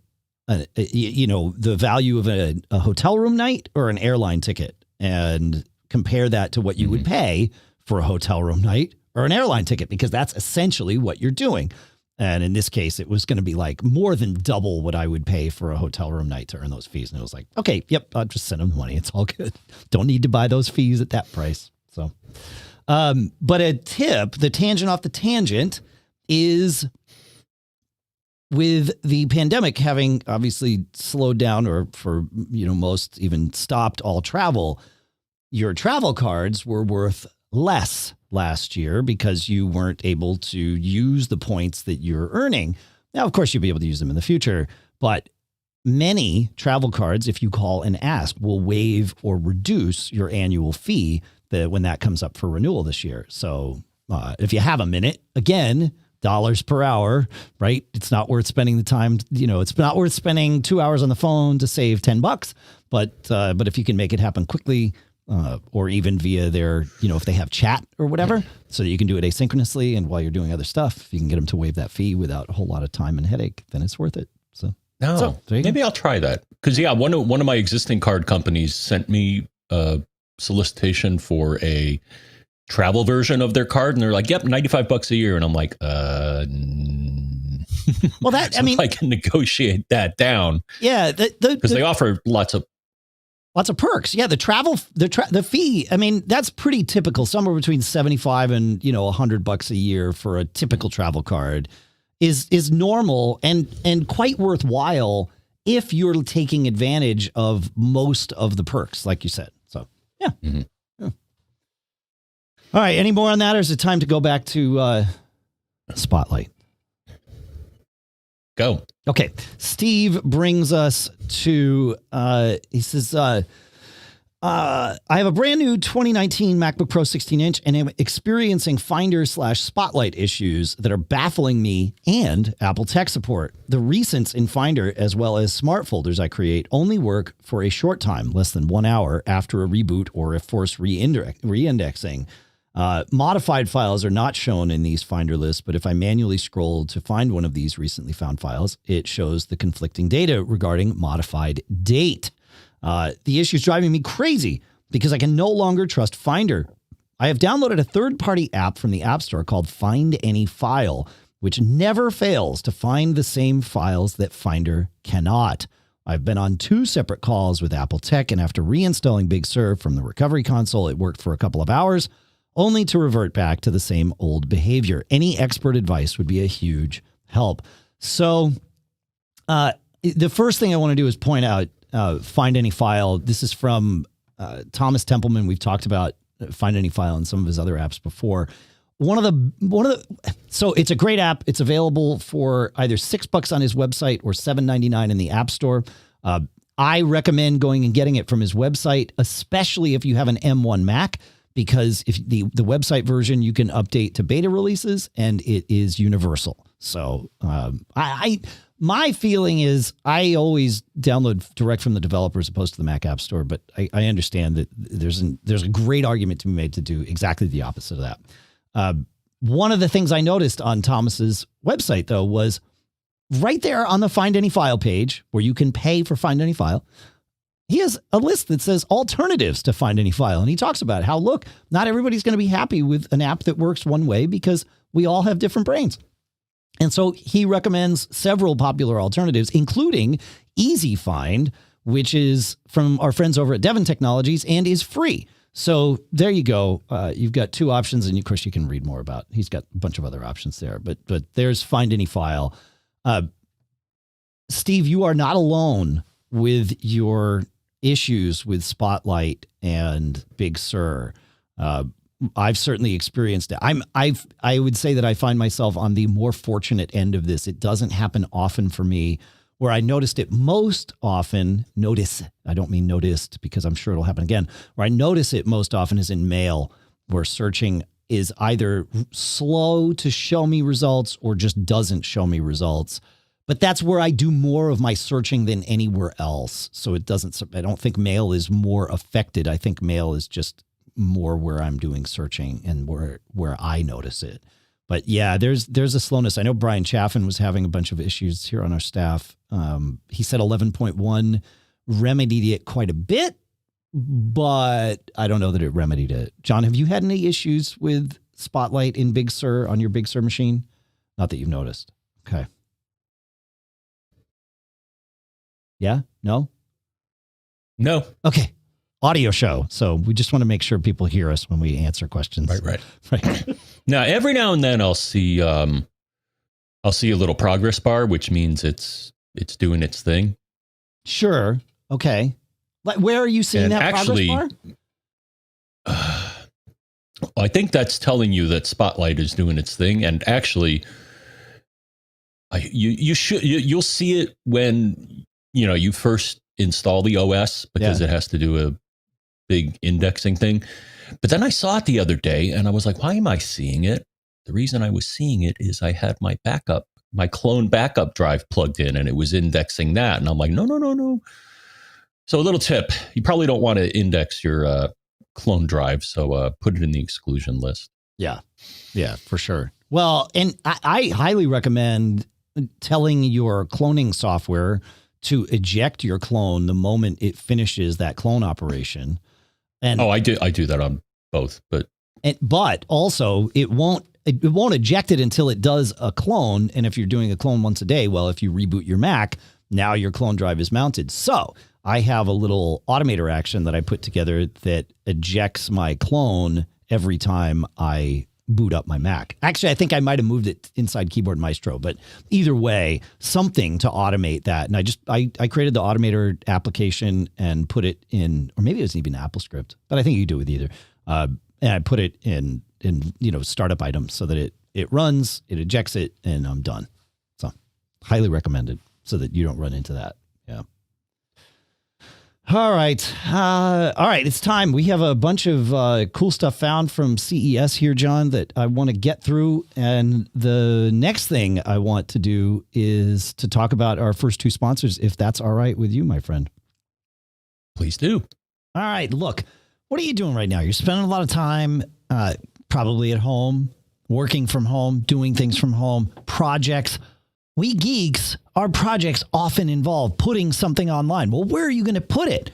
value of a hotel room night or an airline ticket, and compare that to what you would pay for a hotel room night or an airline ticket, because that's essentially what you're doing. And in this case, it was going to be like more than double what I would pay for a hotel room night to earn those fees. And it was like, okay, yep, I'll just send them the money. It's all good. Don't need to buy those fees at that price. So, but a tip, the tangent off the tangent, is with the pandemic having obviously slowed down, or for, most even stopped all travel, your travel cards were worth less last year because you weren't able to use the points that you're earning. Now, of course, you'll be able to use them in the future, but many travel cards, if you call and ask, will waive or reduce your annual fee when that comes up for renewal this year. So if you have a minute, again, dollars per hour, right? It's not worth spending the time, it's not worth spending 2 hours on the phone to save $10, but if you can make it happen quickly, or even via their, if they have chat or whatever, so that you can do it asynchronously, and while you're doing other stuff, if you can get them to waive that fee without a whole lot of time and headache, then it's worth it. So maybe I'll try that. Because one of my existing card companies sent me a solicitation for a travel version of their card, and they're like, "Yep, $95 a year," and I'm like, Well, that I can negotiate that down. Yeah, because they offer lots of perks. Yeah, the fee, that's pretty typical. Somewhere between $75 and, $100 a year for a typical travel card is normal and quite worthwhile if you're taking advantage of most of the perks, like you said. So, yeah. Yeah. All right, any more on that, or is it time to go back to Spotlight? Go. Okay. Steve brings us to, he says, I have a brand new 2019 MacBook Pro 16-inch and am experiencing Finder/Spotlight issues that are baffling me and Apple tech support. The recents in Finder, as well as smart folders I create, only work for a short time, less than 1 hour after a reboot or a forced reindexing. Modified files are not shown in these Finder lists, but if I manually scroll to find one of these recently found files, it shows the conflicting data regarding modified date. The issue is driving me crazy because I can no longer trust Finder. I have downloaded a third-party app from the App Store called Find Any File, which never fails to find the same files that Finder cannot. I've been on 2 separate calls with Apple Tech, and after reinstalling Big Sur from the recovery console, it worked for a couple of hours, only to revert back to the same old behavior. Any expert advice would be a huge help. So the first thing I want to do is point out Find Any File. This is from Thomas Templeman. We've talked about Find Any File in some of his other apps before. So it's a great app. It's available for either $6 on his website or $7.99 in the App Store. I recommend going and getting it from his website, especially if you have an M1 Mac, because if the website version you can update to beta releases and it is universal. So my feeling is I always download direct from the developer as opposed to the Mac App Store, but I understand that there's a great argument to be made to do exactly the opposite of that. One of the things I noticed on Thomas's website, though, was right there on the Find Any File page where you can pay for Find Any File. He has a list that says alternatives to Find Any File. And he talks about how, look, not everybody's going to be happy with an app that works one way because we all have different brains. And so he recommends several popular alternatives, including EasyFind, which is from our friends over at Devon Technologies and is free. So there you go. You've got two options, and of course you can read more about. He's got a bunch of other options there, but there's Find Any File. Steve, you are not alone with your issues with Spotlight and Big Sur. I've certainly experienced it. I would say that I find myself on the more fortunate end of this. It doesn't happen often for me. Where I noticed it most often, I don't mean noticed because I'm sure it'll happen again. Where I notice it most often is in mail, where searching is either slow to show me results or just doesn't show me results. But that's where I do more of my searching than anywhere else. So I don't think mail is more affected. I think mail is just more where I'm doing searching and where I notice it. But yeah, there's a slowness. I know Brian Chaffin was having a bunch of issues here on our staff. He said 11.1 remedied it quite a bit, but I don't know that it remedied it. John, have you had any issues with Spotlight in Big Sur on your Big Sur machine? Not that you've noticed. Okay. Yeah? No? No. Okay. Audio show. So we just want to make sure people hear us when we answer questions. Right. Now, every now and then I'll see a little progress bar, which means it's doing its thing. Sure. Okay. Where are you seeing that progress bar? I think that's telling you that Spotlight is doing its thing. And actually, you'll see it when you first install the OS because it has to do a big indexing thing. But then I saw it the other day and I was like, why am I seeing it? The reason I was seeing it is I had my clone backup drive plugged in and it was indexing that. And I'm like, no. So a little tip, you probably don't want to index your clone drive. So put it in the exclusion list. Yeah, for sure. Well, and I highly recommend telling your cloning software to eject your clone the moment it finishes that clone operation. And I do that on both, but also it won't eject it until it does a clone. And if you're doing a clone once a day, well, if you reboot your Mac, now your clone drive is mounted. So I have a little automator action that I put together that ejects my clone every time I boot up my Mac. Actually, I think I might have moved it inside Keyboard Maestro, but either way, something to automate that. And I created the automator application and put it in, or maybe it was even AppleScript, but I think you do it with either. And I put it in startup items so that it runs, it ejects it, and I'm done. So highly recommended so that you don't run into that. Yeah. All right. It's time. We have a bunch of cool stuff found from CES here, John, that I want to get through. And the next thing I want to do is to talk about our first two sponsors, if that's all right with you, my friend. Please do. All right. Look, what are you doing right now? You're spending a lot of time probably at home, working from home, doing things from home, projects. We geeks, our projects often involve putting something online. Well, where are you going to put it?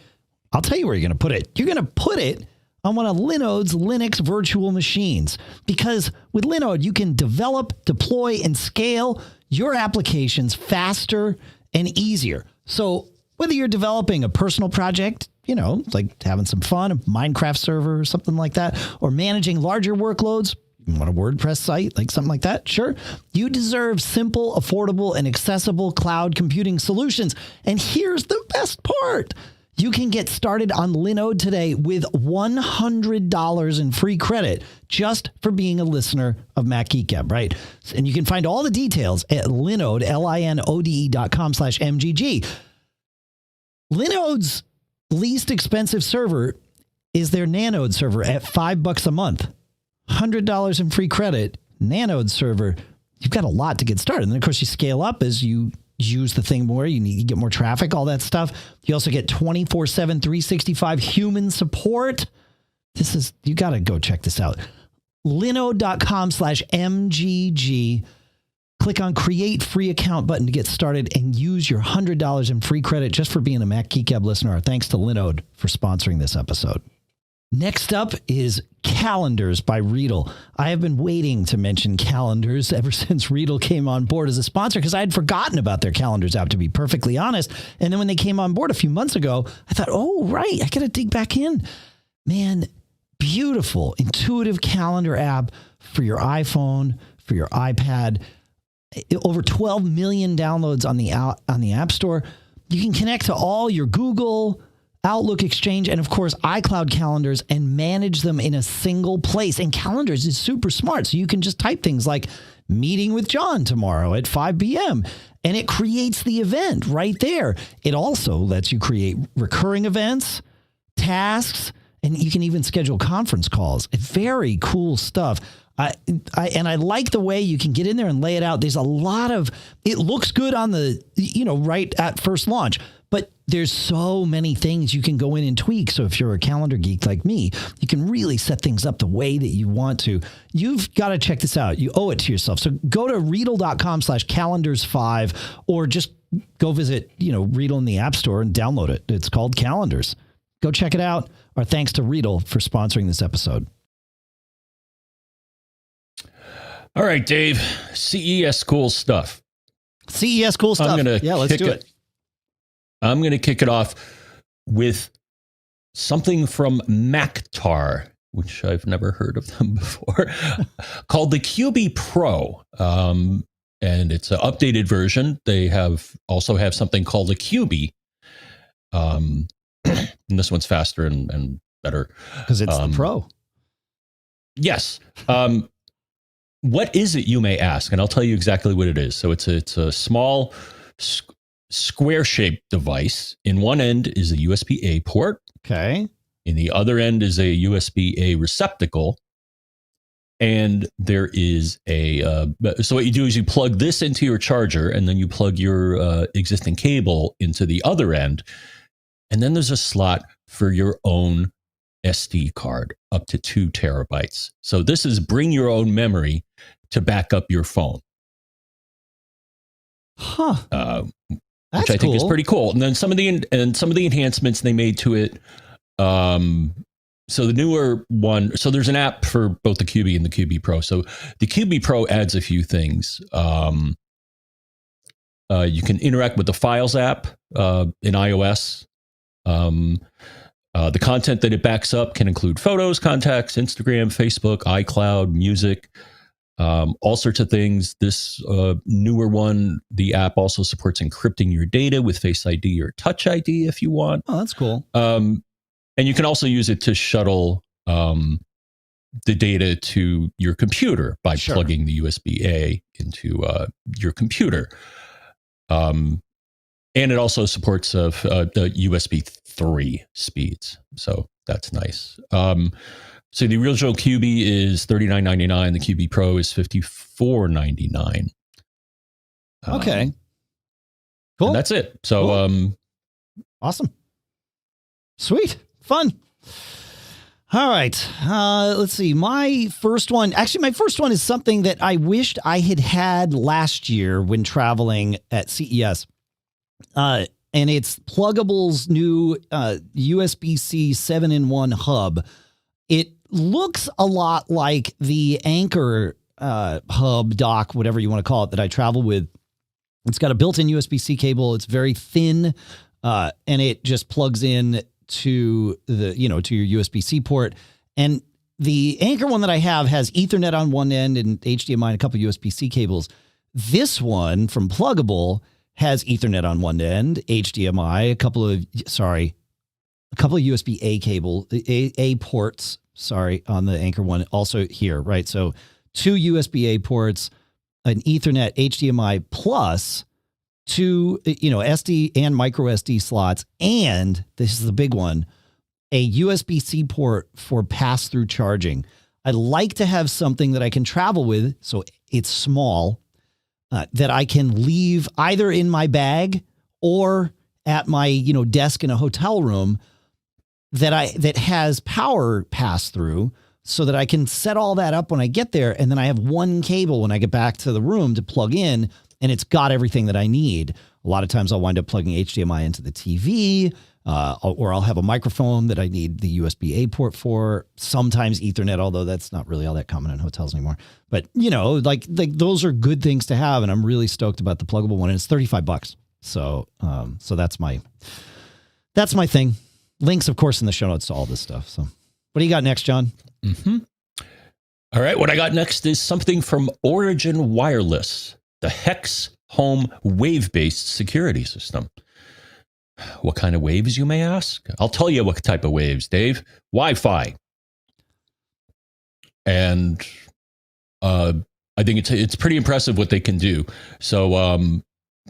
I'll tell you where you're going to put it. You're going to put it on one of Linode's Linux virtual machines. Because with Linode, you can develop, deploy, and scale your applications faster and easier. So whether you're developing a personal project, like having some fun, a Minecraft server or something like that, or managing larger workloads, you want a WordPress site, like something like that? Sure. You deserve simple, affordable, and accessible cloud computing solutions. And here's the best part. You can get started on Linode today with $100 in free credit just for being a listener of Mac Geek Gab, right? And you can find all the details at Linode, linode.com/MGG. Linode's least expensive server is their Linode server at $5 a month. $100 in free credit, Linode server. You've got a lot to get started. And then, of course, you scale up as you use the thing more. You get more traffic, all that stuff. You also get 24/7, 365 human support. You got to go check this out. Linode.com/MGG. Click on Create Free Account button to get started and use your $100 in free credit just for being a Mac Geek Gab listener. Thanks to Linode for sponsoring this episode. Next up is Calendars by Readdle. I have been waiting to mention Calendars ever since Readdle came on board as a sponsor because I had forgotten about their Calendars app, to be perfectly honest. And then when they came on board a few months ago, I thought, oh, right, I got to dig back in. Man, beautiful, intuitive calendar app for your iPhone, for your iPad. Over 12 million downloads on the App Store. You can connect to all your Google, Outlook, Exchange, and of course, iCloud calendars and manage them in a single place. And Calendars is super smart. So you can just type things like meeting with John tomorrow at 5 p.m. and it creates the event right there. It also lets you create recurring events, tasks, and you can even schedule conference calls. Very cool stuff. I like the way you can get in there and lay it out. There's a lot of, it looks good on the, right at first launch, but there's so many things you can go in and tweak. So if you're a calendar geek like me, you can really set things up the way that you want to. You've got to check this out. You owe it to yourself. So go to Readdle.com/calendars5 or just go visit, Readdle in the App Store and download it. It's called Calendars. Go check it out. Our thanks to Readdle for sponsoring this episode. All right, Dave. CES cool stuff. CES cool stuff. Let's do it. I'm going to kick it off with something from Maktar, which I've never heard of them before, called the Qubii Pro. And it's an updated version. They also have something called a Qubii. And this one's faster and better. Because it's the Pro. Yes. What is it, you may ask? And I'll tell you exactly what it is. So it's a small square-shaped device. In one end is a USB-A port. Okay. In the other end is a USB-A receptacle. And there is so what you do is you plug this into your charger, and then you plug your existing cable into the other end. And then there's a slot for your own SD card, up to 2 terabytes. So this is bring your own memory to back up your phone. Huh. Which I think is pretty cool. And then some of the enhancements they made to it. So the newer one, so there's an app for both the Qubii and the Qubii Pro. So the Qubii Pro adds a few things. You can interact with the Files app in iOS. The content that it backs up can include photos, contacts, Instagram, Facebook, iCloud, music, all sorts of things. This newer one, the app also supports encrypting your data with Face ID or Touch ID if you want. Oh, that's cool. And you can also use it to shuttle the data to your computer by plugging the USB-A into your computer. And it also supports the USB 3 speeds. So that's nice. So the original Qubii is $39.99. The Qubii Pro is $54.99. Okay. Cool. And that's it. So cool. Awesome. Sweet. Fun. All right. Let's see. My first one is something that I wished I had last year when traveling at CES. And it's Plugable's new USB-C 7-in-1 hub. It looks a lot like the Anker hub dock, whatever you want to call it, that I travel with. It's got a built-in USB-C cable. It's very thin, and it just plugs in to the to your USB-C port. And the Anker one that I have has Ethernet on one end and HDMI and a couple USB-C cables. This one from Plugable has Ethernet on one end, HDMI, a couple of USB-A cable, A ports, on the Anker one, also here, right? So 2 USB-A ports, an Ethernet HDMI plus 2, SD and micro SD slots, and this is the big one, a USB-C port for pass-through charging. I'd like to have something that I can travel with, so it's small, that I can leave either in my bag or at my desk in a hotel room that has power pass-through, so that I can set all that up when I get there, and then I have one cable when I get back to the room to plug in, and it's got everything that I need. A lot of times I'll wind up plugging HDMI into the TV, or I'll have a microphone that I need the USB-A port for, sometimes Ethernet, although that's not really all that common in hotels anymore. But, like those are good things to have, and I'm really stoked about the pluggable one, and it's $35. So that's my thing. Links, of course, in the show notes to all this stuff. So what do you got next, John? All right. What I got next is something from Origin Wireless, the Hex Home wave-based security system. What kind of waves, you may ask? I'll tell you what type of waves, Dave. Wi-Fi. And I think it's pretty impressive what they can do. So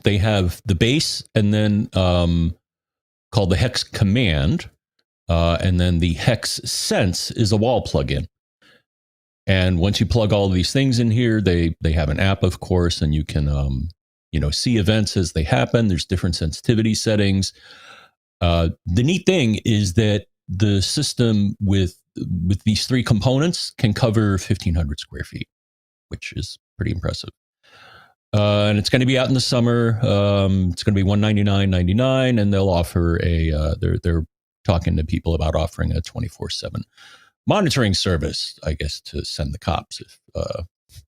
they have the base, and then called the Hex Command, and then the Hex Sense is a wall plugin. And once you plug all of these things in here, they have an app, of course, and you can see events as they happen. There's different sensitivity settings. The neat thing is that the system with these three components can cover 1,500 square feet, which is pretty impressive. And it's going to be out in the summer. It's going to be $199.99, and they'll offer they're talking to people about offering a 24/7 monitoring service, I guess, to send the cops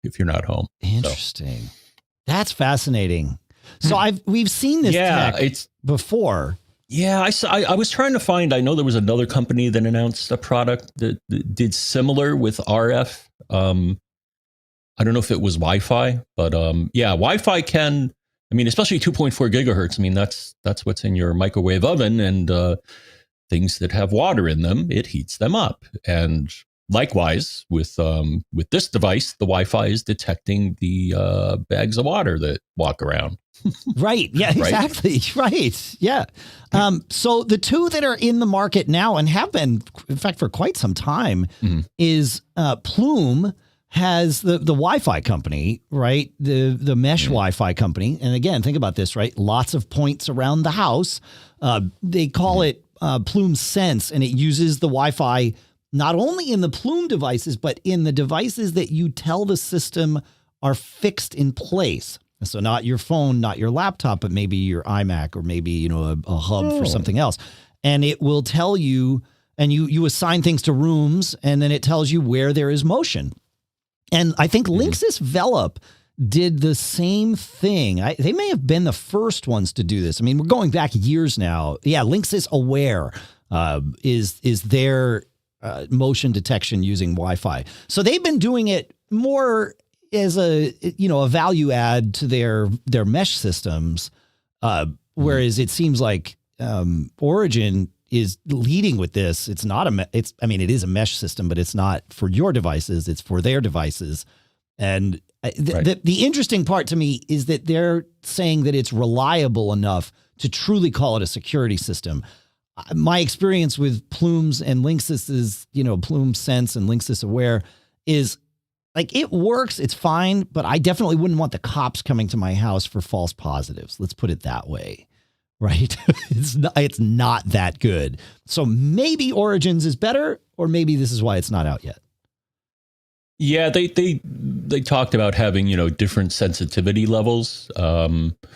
if you're not home. Interesting. So. That's fascinating. So we've seen this tech before. Yeah, I was trying to find. I know there was another company that announced a product that did similar with RF. I don't know if it was Wi-Fi, but Wi-Fi can. I mean, especially 2.4 gigahertz. I mean, that's what's in your microwave oven, and things that have water in them, it heats them up. And likewise, with this device, the Wi-Fi is detecting the bags of water that walk around. Right. Yeah, exactly. Right. Yeah. So the two that are in the market now and have been, in fact, for quite some time, is Plume has the Wi-Fi company, right? The mesh Wi-Fi company. And again, think about this, right? Lots of points around the house. They call it Plume Sense, and it uses the Wi-Fi not only in the Plume devices, but in the devices that you tell the system are fixed in place. So not your phone, not your laptop, but maybe your iMac, or maybe, a hub for something else. And it will tell you, and you assign things to rooms, and then it tells you where there is motion. And I think Linksys Velop did the same thing. They may have been the first ones to do this. I mean, we're going back years now. Yeah, Linksys Aware is their motion detection using Wi-Fi. So they've been doing it more as a value add to their mesh systems, whereas it seems like Origin is leading with this. It's not it is a mesh system, but it's not for your devices. It's for their devices. And the interesting part to me is that they're saying that it's reliable enough to truly call it a security system. My experience with Plumes and Linksys is, Plume Sense and Linksys Aware is like, it works, it's fine, but I definitely wouldn't want the cops coming to my house for false positives. Let's put it that way. Right? It's not that good. So maybe Origins is better, or maybe this is why it's not out yet. Yeah, they talked about having, different sensitivity levels.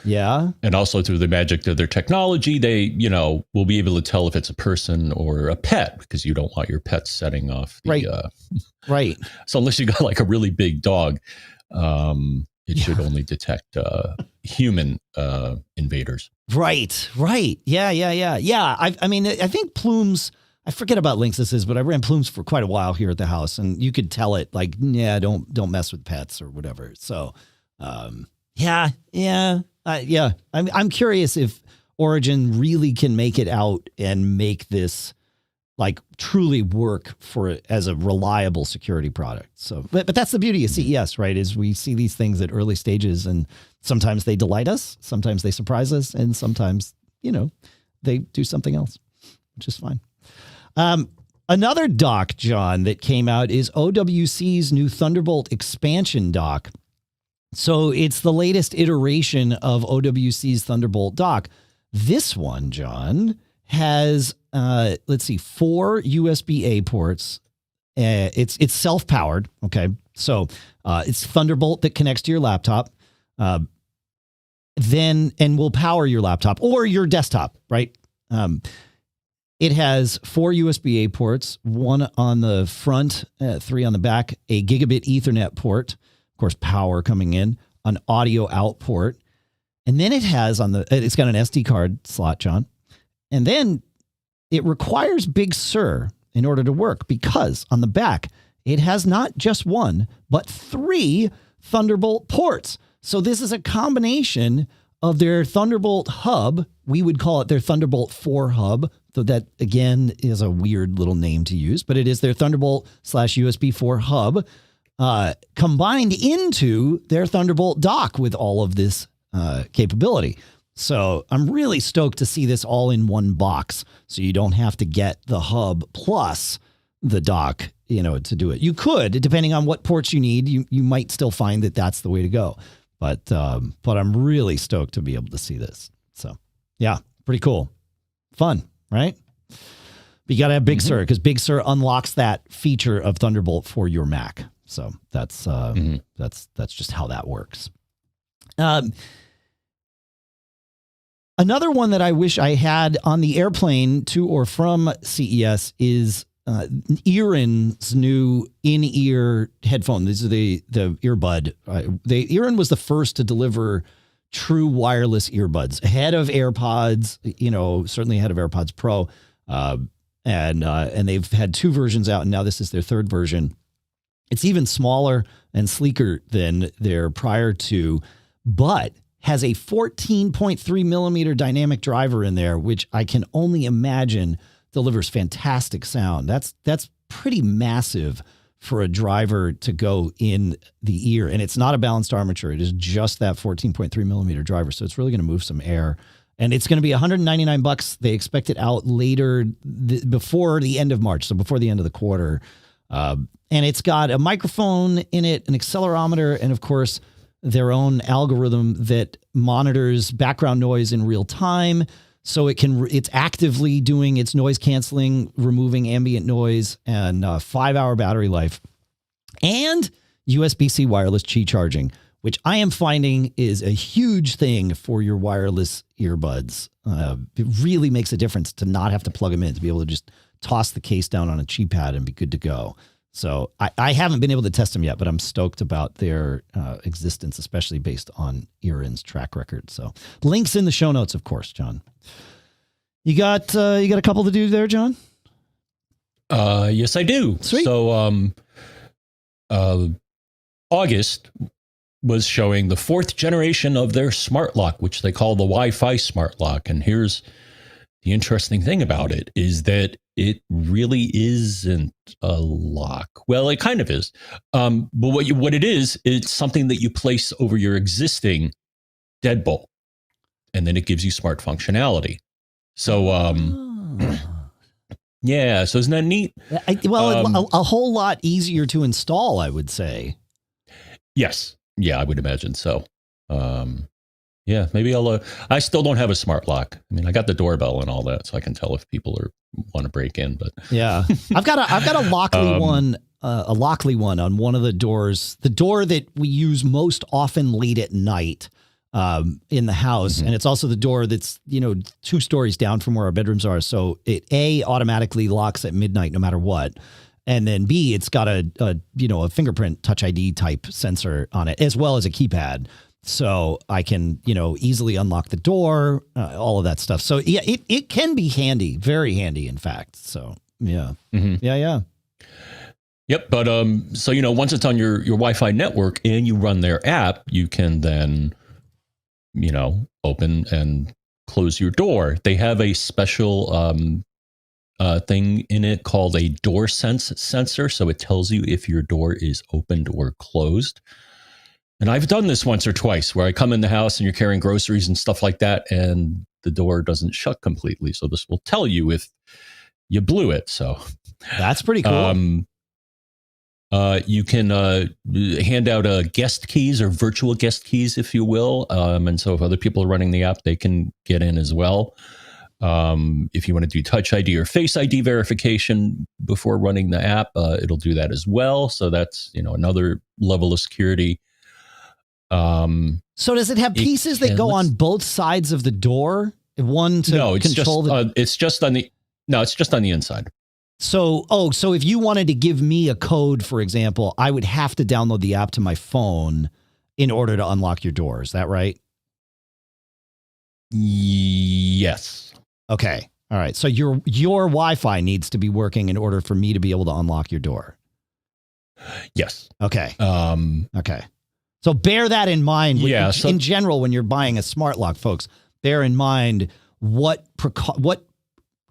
Yeah. And also through the magic of their technology, they, will be able to tell if it's a person or a pet, because you don't want your pet setting off the right. So unless you got like a really big dog, it should only detect human invaders. Right. Yeah. I mean, I think Plumes, I forget about Linksys, but I ran Plumes for quite a while here at the house, and you could tell it like, don't mess with pets or whatever. So, I'm curious if Origin really can make it out and make this like truly work as a reliable security product. So, but that's the beauty of CES, right? Is we see these things at early stages, and sometimes they delight us, sometimes they surprise us, and sometimes, they do something else, which is fine. Another dock, John, that came out is OWC's new Thunderbolt expansion dock. So it's the latest iteration of OWC's Thunderbolt dock. This one, John, has, 4 USB-A ports. It's self-powered. Okay. So it's Thunderbolt that connects to your laptop. And will power your laptop or your desktop, right? It has 4 USB-A ports, 1 on the front, 3 on the back, a gigabit Ethernet port, of course, power coming in, an audio out port. And then it's got an SD card slot, John. And then it requires Big Sur in order to work because on the back, it has not just 1, but 3 Thunderbolt ports. So this is a combination of their Thunderbolt hub. We would call it their Thunderbolt 4 hub. So that, again, is a weird little name to use, but it is their Thunderbolt/USB 4 hub combined into their Thunderbolt dock with all of this capability. So I'm really stoked to see this all in one box. So you don't have to get the hub plus the dock, to do it. You could, depending on what ports you need, you might still find that that's the way to go. But I'm really stoked to be able to see this. So yeah, pretty cool. Fun, right? But you got to have Big Sur because Big Sur unlocks that feature of Thunderbolt for your Mac. So that's just how that works. Another one that I wish I had on the airplane to or from CES is Earin's new in-ear headphone. These are the earbud. The Earin was the first to deliver true wireless earbuds ahead of AirPods, certainly ahead of AirPods Pro. And they've had 2 versions out, and now this is their 3rd version. It's even smaller and sleeker than their prior 2, but has a 14.3 millimeter dynamic driver in there, which I can only imagine delivers fantastic sound. That's pretty massive for a driver to go in the ear. And it's not a balanced armature. It is just that 14.3 millimeter driver. So it's really going to move some air. And it's going to be $199. They expect it out later before the end of March. So before the end of the quarter. And it's got a microphone in it, an accelerometer, and of course, their own algorithm that monitors background noise in real time. So it's actively doing its noise canceling, removing ambient noise, and 5-hour battery life, and USB-C wireless Qi charging, which I am finding is a huge thing for your wireless earbuds. It really makes a difference to not have to plug them in, to be able to just toss the case down on a Qi pad and be good to go. So I haven't been able to test them yet, but I'm stoked about their existence, especially based on Earin's track record. So links in the show notes, of course, John. You got a couple to do there, John? Yes, I do. Sweet. So August was showing the 4th generation of their smart lock, which they call the Wi-Fi smart lock. And here's the interesting thing about it is that it really isn't a lock. Well, it kind of is. But what it is, it's something that you place over your existing deadbolt, and then it gives you smart functionality. So, yeah. So isn't that neat? A whole lot easier to install, I would say. Yes. Yeah, I would imagine so. Yeah, maybe I still don't have a smart lock. I mean, I got the doorbell and all that, so I can tell if people want to break in. But yeah, I've got a Lockly one, a Lockly one on one of the doors, the door that we use most often late at night in the house, and it's also the door that's 2 stories down from where our bedrooms are. So it automatically locks at midnight no matter what. And then B, it's got a fingerprint Touch ID type sensor on it, as well as a keypad. So I can, easily unlock the door, all of that stuff. So yeah, it can be handy, very handy, in fact. So yeah, yeah. Yep. But so once it's on your Wi-Fi network and you run their app, you can then, open and close your door. They have a special thing in it called a door sense sensor. So it tells you if your door is opened or closed. And I've done this once or twice where I come in the house and you're carrying groceries and stuff like that, and the door doesn't shut completely. So this will tell you if you blew it. So that's pretty cool. You can hand out guest keys or virtual guest keys, if you will. And so if other people are running the app, they can get in as well. If you want to do Touch ID or Face ID verification before running the app, it'll do that as well. So that's, another level of security. So does it have pieces that go on both sides of the door? One to control it's just on the inside. So if you wanted to give me a code, for example, I would have to download the app to my phone in order to unlock your door. Is that right? Yes. Okay. All right. So your Wi-Fi needs to be working in order for me to be able to unlock your door. Yes. Okay. Okay. So bear that in mind. In general, when you're buying a smart lock, folks, bear in mind what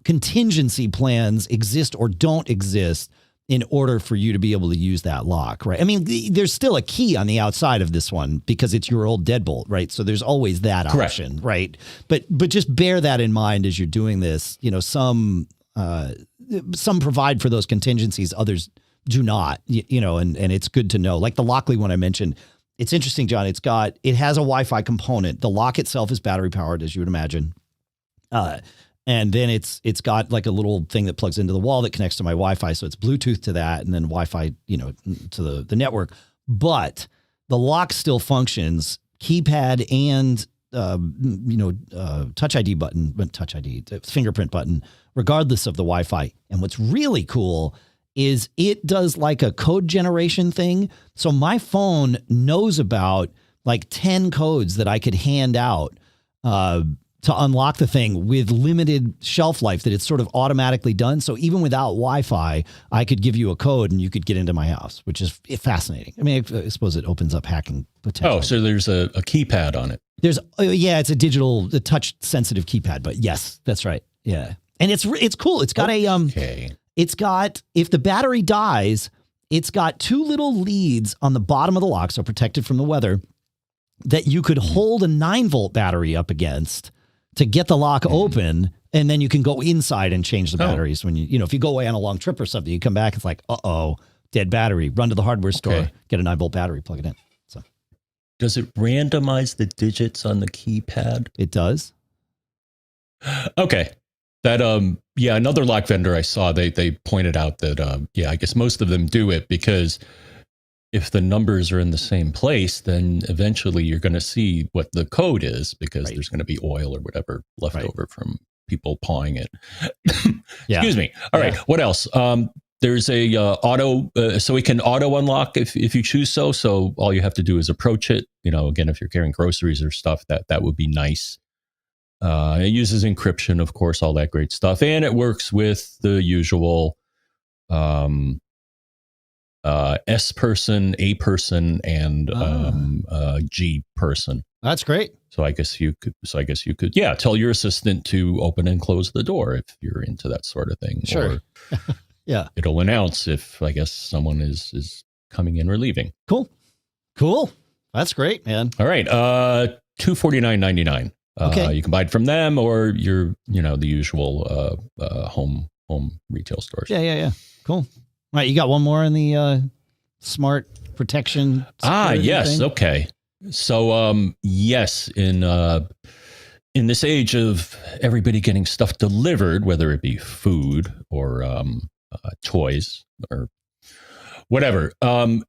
contingency plans exist or don't exist in order for you to be able to use that lock, right? I mean, there's still a key on the outside of this one because it's your old deadbolt, right? So there's always that option, right? But just bear that in mind as you're doing this. Some provide for those contingencies, others do not, and it's good to know. Like the Lockley one I mentioned, it's interesting, John. It has a Wi-Fi component. The lock itself is battery powered, as you would imagine. And then it's got like a little thing that plugs into the wall that connects to my Wi-Fi. So it's Bluetooth to that and then Wi-Fi, to the network. But the lock still functions, keypad and, Touch ID button, fingerprint button, regardless of the Wi-Fi. And what's really cool is it does like a code generation thing. So my phone knows about like 10 codes that I could hand out, to unlock the thing with limited shelf life that it's sort of automatically done. So even without Wi-Fi, I could give you a code and you could get into my house, which is fascinating. I mean, I suppose it opens up hacking potential. Oh, so there's a keypad on it. It's a touch sensitive keypad, but yes, that's right. Yeah. And it's cool. It's got if the battery dies, it's got two little leads on the bottom of the lock, so protected from the weather, that you could hold a 9-volt battery up against to get the lock open, and then you can go inside and change the batteries when if you go away on a long trip or something, you come back, it's like, dead battery. Run to the hardware store, get a 9-volt battery, plug it in. So, does it randomize the digits on the keypad? It does. Okay. That another lock vendor I saw, they pointed out that I guess most of them do it because if the numbers are in the same place, then eventually you're going to see what the code is because there's going to be oil or whatever left over from people pawing it. Excuse me. All right. What else? There's a auto, so it can auto unlock if you choose so. So all you have to do is approach it. Again, if you're carrying groceries or stuff, that would be nice. It uses encryption, of course, all that great stuff, and it works with the usual S person, A person, and G person. That's great. So I guess you could. Tell your assistant to open and close the door if you're into that sort of thing. Sure. Or it'll announce if I guess someone is coming in or leaving. Cool. That's great, man. All right. $249.99. Okay. You can buy it from them or the usual home retail stores. Yeah. Cool. All right, you got one more in the smart protection. Yes. thing? Okay. So, yes, in this age of everybody getting stuff delivered, whether it be food or toys or whatever.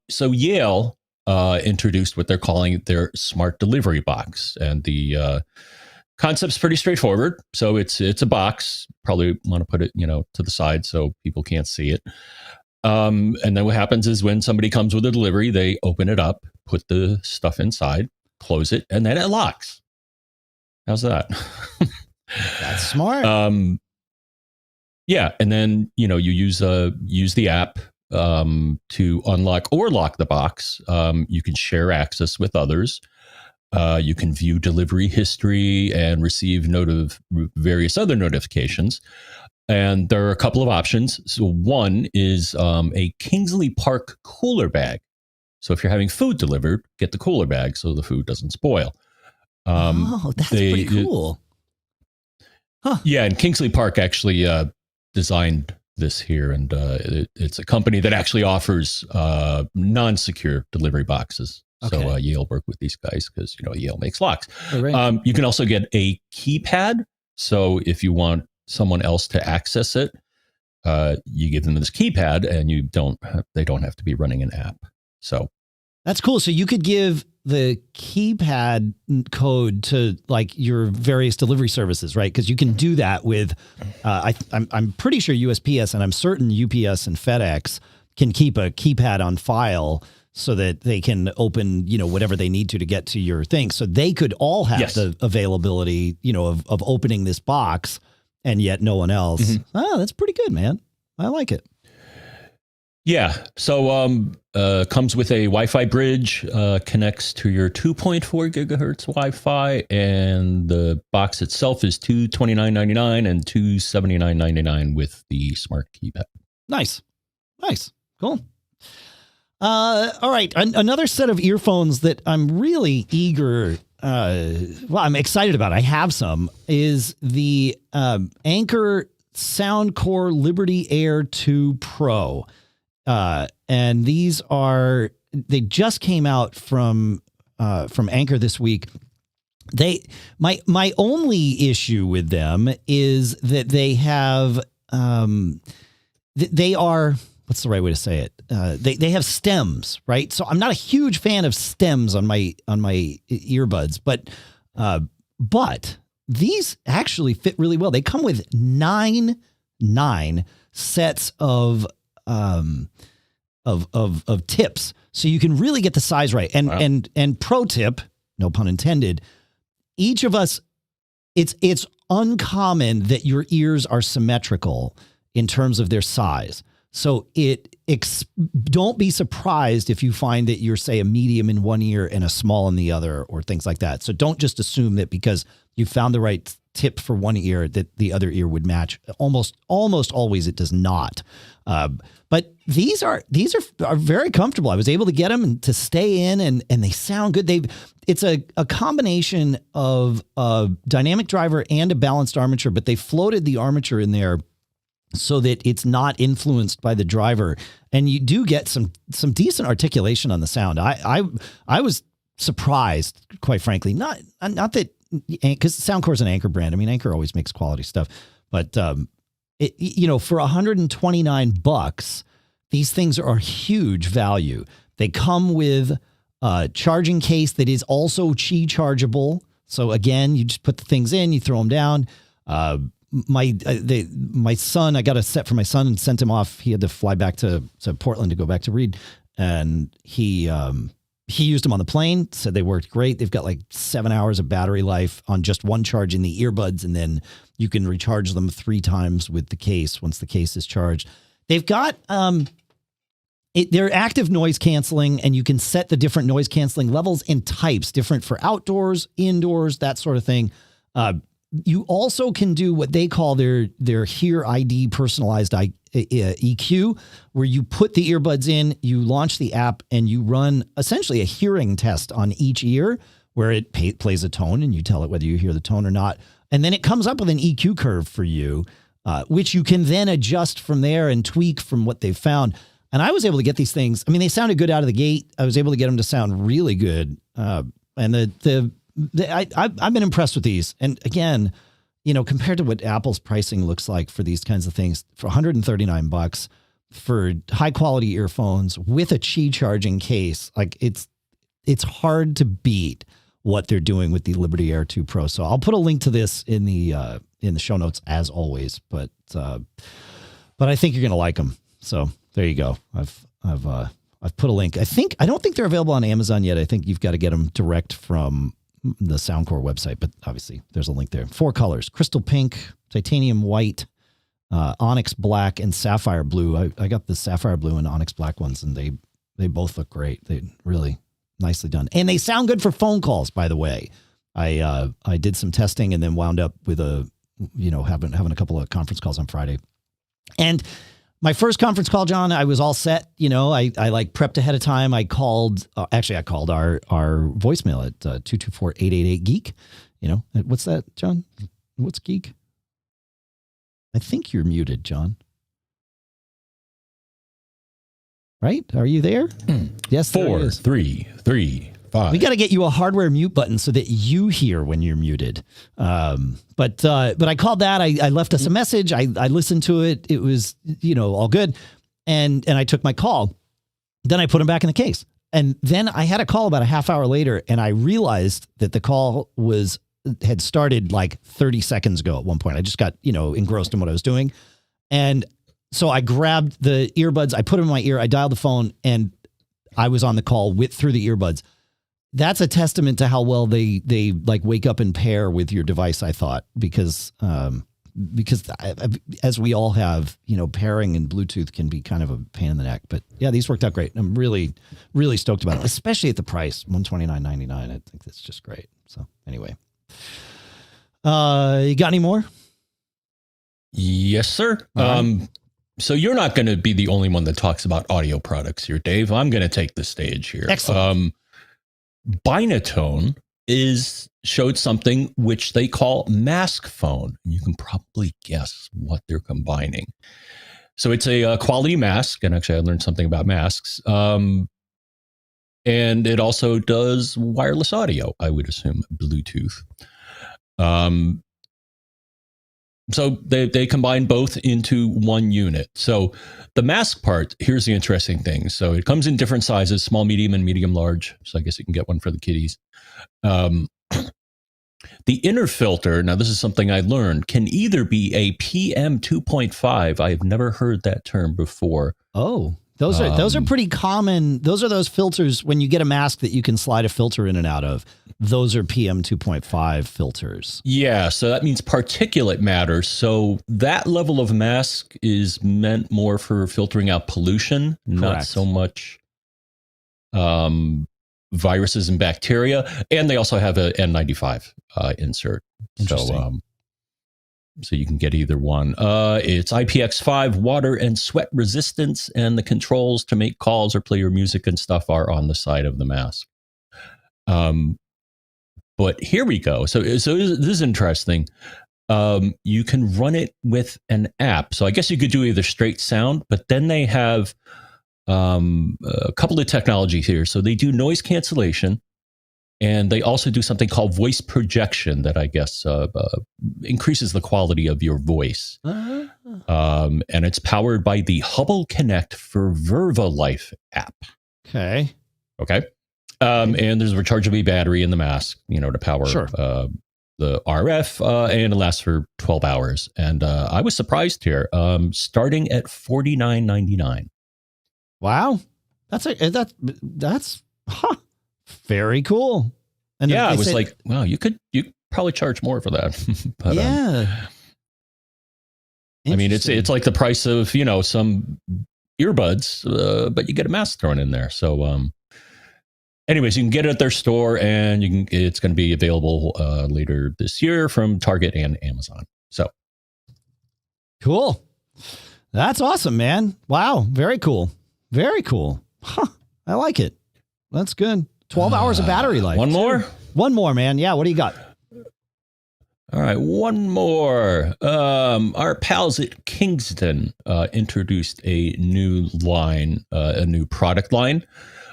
So Yale introduced what they're calling their smart delivery box, and the concept's pretty straightforward. So it's a box. Probably want to put it to the side so people can't see it. And then what happens is when somebody comes with a delivery, they open it up, put the stuff inside, close it, and then it locks. How's that? That's smart. Yeah. And then, you use the app to unlock or lock the box. You can share access with others. You can view delivery history and receive various other notifications. And there are a couple of options. So one is a Kingsley Park cooler bag. So if you're having food delivered, get the cooler bag so the food doesn't spoil. That's pretty cool. Yeah, and Kingsley Park actually designed this here, and it's a company that actually offers non-secure delivery boxes. Okay. So Yale worked with these guys because Yale makes locks. Oh, right. You can also get a keypad. So if you want someone else to access it, you give them this keypad, and they don't have to be running an app. So that's cool. So you could give the keypad code to like your various delivery services, right? Because you can do that with, I'm pretty sure USPS, and I'm certain UPS and FedEx can keep a keypad on file so that they can open, whatever they need to get to your thing. So they could all have the availability, of opening this box, and yet no one else. Mm-hmm. Oh, that's pretty good, man. I like it. Yeah. So comes with a Wi-Fi bridge, connects to your 2.4 gigahertz Wi-Fi, and the box itself is $229.99 and $279.99 with the smart keypad. Nice. Cool. All right. Another set of earphones that I'm really eager, I'm excited about, I have some, is the Anker SoundCore Liberty Air 2 Pro. And these they just came out from Anker this week. My only issue with them is that they have, they are, what's the right way to say it? They have stems, right? So I'm not a huge fan of stems on my earbuds, but these actually fit really well. They come with nine sets of tips, so you can really get the size right. And wow. and pro tip, no pun intended, each of us, it's uncommon that your ears are symmetrical in terms of their size. So don't be surprised if you find that you're, say, a medium in one ear and a small in the other, or things like that. So don't just assume that because you found the right tip for one ear that the other ear would match. Almost always it does not. But these are very comfortable. I was able to get them to stay in, and they sound good. It's a combination of a dynamic driver and a balanced armature, but they floated the armature in there so that it's not influenced by the driver, and you do get some decent articulation on the sound. I was surprised, quite frankly. Not that, because SoundCore is an Anker brand. I mean, Anker always makes quality stuff, but for $129, these things are huge value. They come with a charging case that is also Qi chargeable. So again, you just put the things in, you throw them down. My son, I got a set for my son and sent him off. He had to fly back to Portland to go back to Reed, and he used them on the plane, said they worked great. They've got like 7 hours of battery life on just one charge in the earbuds, and then you can recharge them 3 times with the case once the case is charged. They've got they're active noise canceling, and you can set the different noise canceling levels and types, different for outdoors, indoors, that sort of thing. You also can do what they call their Hear ID personalized EQ, where you put the earbuds in, you launch the app, and you run essentially a hearing test on each ear, where it plays a tone, and you tell it whether you hear the tone or not. And then it comes up with an EQ curve for you, which you can then adjust from there and tweak from what they've found. And I was able to get these things. I mean, they sounded good out of the gate. I was able to get them to sound really good. And I've been impressed with these. And again, compared to what Apple's pricing looks like for these kinds of things, for $139 for high quality earphones with a Qi charging case, like it's hard to beat what they're doing with the Liberty Air 2 Pro. So I'll put a link to this in the show notes as always, but I think you're going to like them. So there you go. I've put a link. I don't think they're available on Amazon yet. I think you've got to get them direct from the SoundCore website, but obviously there's a link there. 4 colors: crystal pink, titanium white, onyx black, and sapphire blue. I got the sapphire blue and onyx black ones, and they both look great. They really nicely done. And they sound good for phone calls, by the way. I did some testing and then wound up with having a couple of conference calls on Friday. And my first conference call, John, I was all set. I like prepped ahead of time. I called our voicemail at 224-888-GEEK. What's that, John? What's geek? I think you're muted, John. Right? Are you there? Yes. 4, 3, 3, 5. We got to get you a hardware mute button so that you hear when you're muted. But I called that. I left us a message. I listened to it. It was, all good. And I took my call. Then I put him back in the case. And then I had a call about a half hour later, and I realized that the call had started like 30 seconds ago at one point. I just got, engrossed in what I was doing. And so I grabbed the earbuds, I put them in my ear, I dialed the phone, and I was on the call through the earbuds. That's a testament to how well they like wake up and pair with your device, I thought, because as we all have, pairing and Bluetooth can be kind of a pain in the neck. But yeah, these worked out great. I'm really, really stoked about it, especially at the price, $129.99. I think that's just great. So anyway, you got any more? Yes, sir. So you're not going to be the only one that talks about audio products here, Dave. I'm going to take the stage here. Excellent. Binatone showed something which they call mask phone. You can probably guess what they're combining. So it's a quality mask, and actually I learned something about masks. And it also does wireless audio, I would assume, Bluetooth. So they combine both into one unit. So the mask part, here's the interesting thing. So it comes in different sizes, small, medium, and medium large. So I guess you can get one for the kiddies. The inner filter, now this is something I learned, can either be a PM 2.5. I have never heard that term before. Oh, those are pretty common. Those are those filters when you get a mask that you can slide a filter in and out of. Those are PM 2.5 filters. Yeah, so that means particulate matter. So that level of mask is meant more for filtering out pollution, not so much viruses and bacteria. And they also have an N95 insert. So you can get either one. It's IPX5, water and sweat resistance, and the controls to make calls or play your music and stuff are on the side of the mask. But here we go. So this is interesting. You can run it with an app. So I guess you could do either straight sound, but then they have a couple of technologies here. So they do noise cancellation, and they also do something called voice projection that I guess increases the quality of your voice. And it's powered by the Hubble Connect for VervaLife app. Okay. And there's a rechargeable battery in the mask, to power the RF, and it lasts for 12 hours. And I was surprised here, starting at $49.99. Wow, that's very cool. And yeah, I was like, wow, you could probably charge more for that. But, yeah. I mean, it's like the price of some earbuds, but you get a mask thrown in there. So, anyways, you can get it at their store, and it's going to be available later this year from Target and Amazon. So cool. That's awesome, man. Wow, very cool. Very cool. Huh. I like it. That's good. 12 hours of battery life. One more? One more, man. Yeah, what do you got? All right, one more. Our pals at Kingston introduced a new line, a new product line,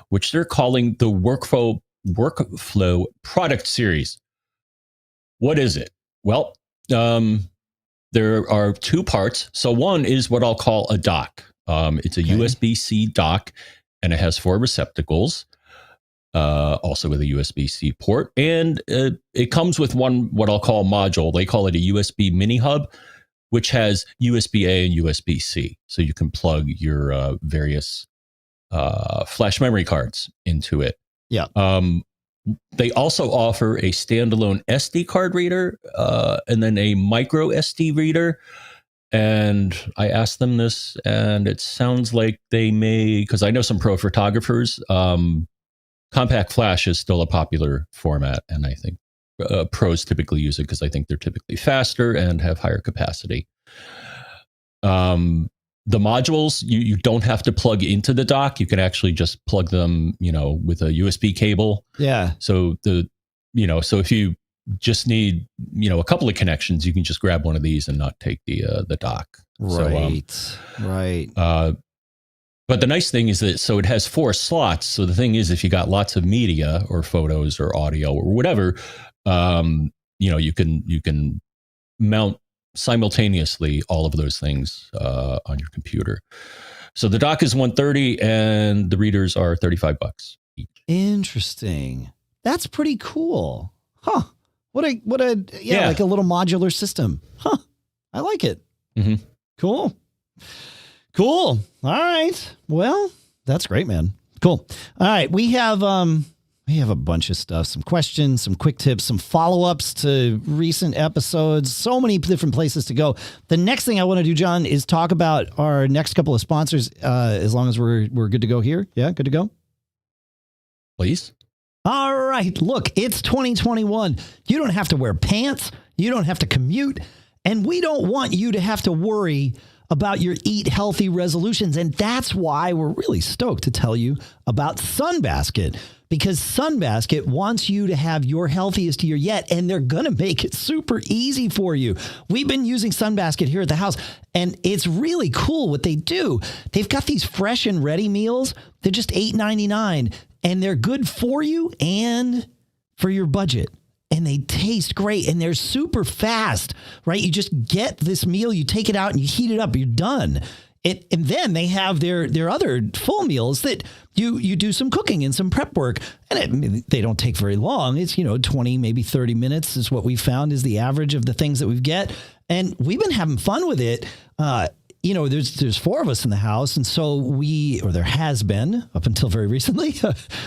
which they're calling the Workflow Product Series. What is it? Well, there are two parts. So one is what I'll call a dock. It's a USB-C dock, and it has 4 receptacles, also with a USB-C port. And it comes with one, what I'll call a module. They call it a USB mini hub, which has USB-A and USB-C. So you can plug your various flash memory cards into it. Yeah. They also offer a standalone SD card reader and then a micro SD reader. And I asked them this, and it sounds like they may, because I know some pro photographers, compact flash is still a popular format. And I think pros typically use it because I think they're typically faster and have higher capacity. The modules, you don't have to plug into the dock. You can actually just plug them, with a USB cable. Yeah. So so if you just need, a couple of connections, you can just grab one of these and not take the dock. Right. Right. But the nice thing is that, so it has 4 slots. So the thing is, if you got lots of media or photos or audio or whatever, you can mount simultaneously all of those things on your computer. So the dock is $130 and the readers are $35 each. Interesting. That's pretty cool. Huh. What a like a little modular system. Huh. I like it. Mm-hmm. Cool. All right. Well, that's great, man. Cool. All right. We have a bunch of stuff, some questions, some quick tips, some follow-ups to recent episodes, so many different places to go. The next thing I want to do, John, is talk about our next couple of sponsors, as long as we're good to go here. Yeah, good to go? Please. All right. Look, it's 2021. You don't have to wear pants. You don't have to commute. And we don't want you to have to worry about your eat healthy resolutions. And that's why we're really stoked to tell you about Sunbasket, because Sunbasket wants you to have your healthiest year yet, and they're going to make it super easy for you. We've been using Sunbasket here at the house, and it's really cool what they do. They've got these fresh and ready meals. They're just $8.99, and they're good for you and for your budget. And they taste great, and they're super fast, right? You just get this meal, you take it out, and you heat it up. You're done. And then they have their other full meals that you do some cooking and some prep work. And they don't take very long. It's, 20, maybe 30 minutes is what we found is the average of the things that we get. And we've been having fun with it. There's 4 of us in the house. And so there has been up until very recently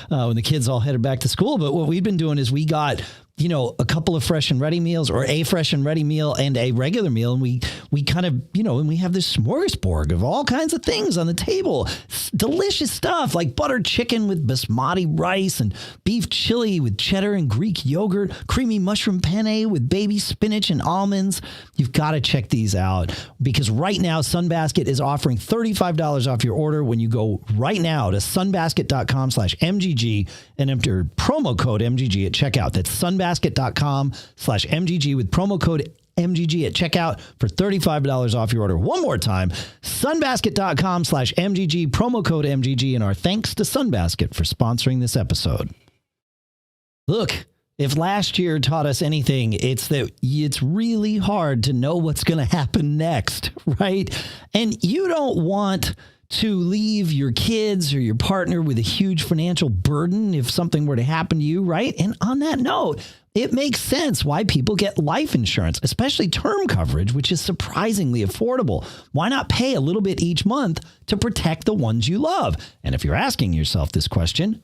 when the kids all headed back to school. But what we've been doing is we got a couple of fresh and ready meals, or a fresh and ready meal and a regular meal. And we kind of, and we have this smorgasbord of all kinds of things on the table. Delicious stuff like buttered chicken with basmati rice and beef chili with cheddar and Greek yogurt, creamy mushroom penne with baby spinach and almonds. You've got to check these out, because right now Sunbasket is offering $35 off your order when you go right now to sunbasket.com/MGG and enter promo code MGG at checkout. That's sunbasket.com/MGG with promo code MGG at checkout for $35 off your order. One more time, sunbasket.com/MGG, promo code MGG, and our thanks to Sunbasket for sponsoring this episode. Look, if last year taught us anything, it's that it's really hard to know what's going to happen next, right? And you don't want to leave your kids or your partner with a huge financial burden if something were to happen to you, right? And on that note, it makes sense why people get life insurance, especially term coverage, which is surprisingly affordable. Why not pay a little bit each month to protect the ones you love? And if you're asking yourself this question,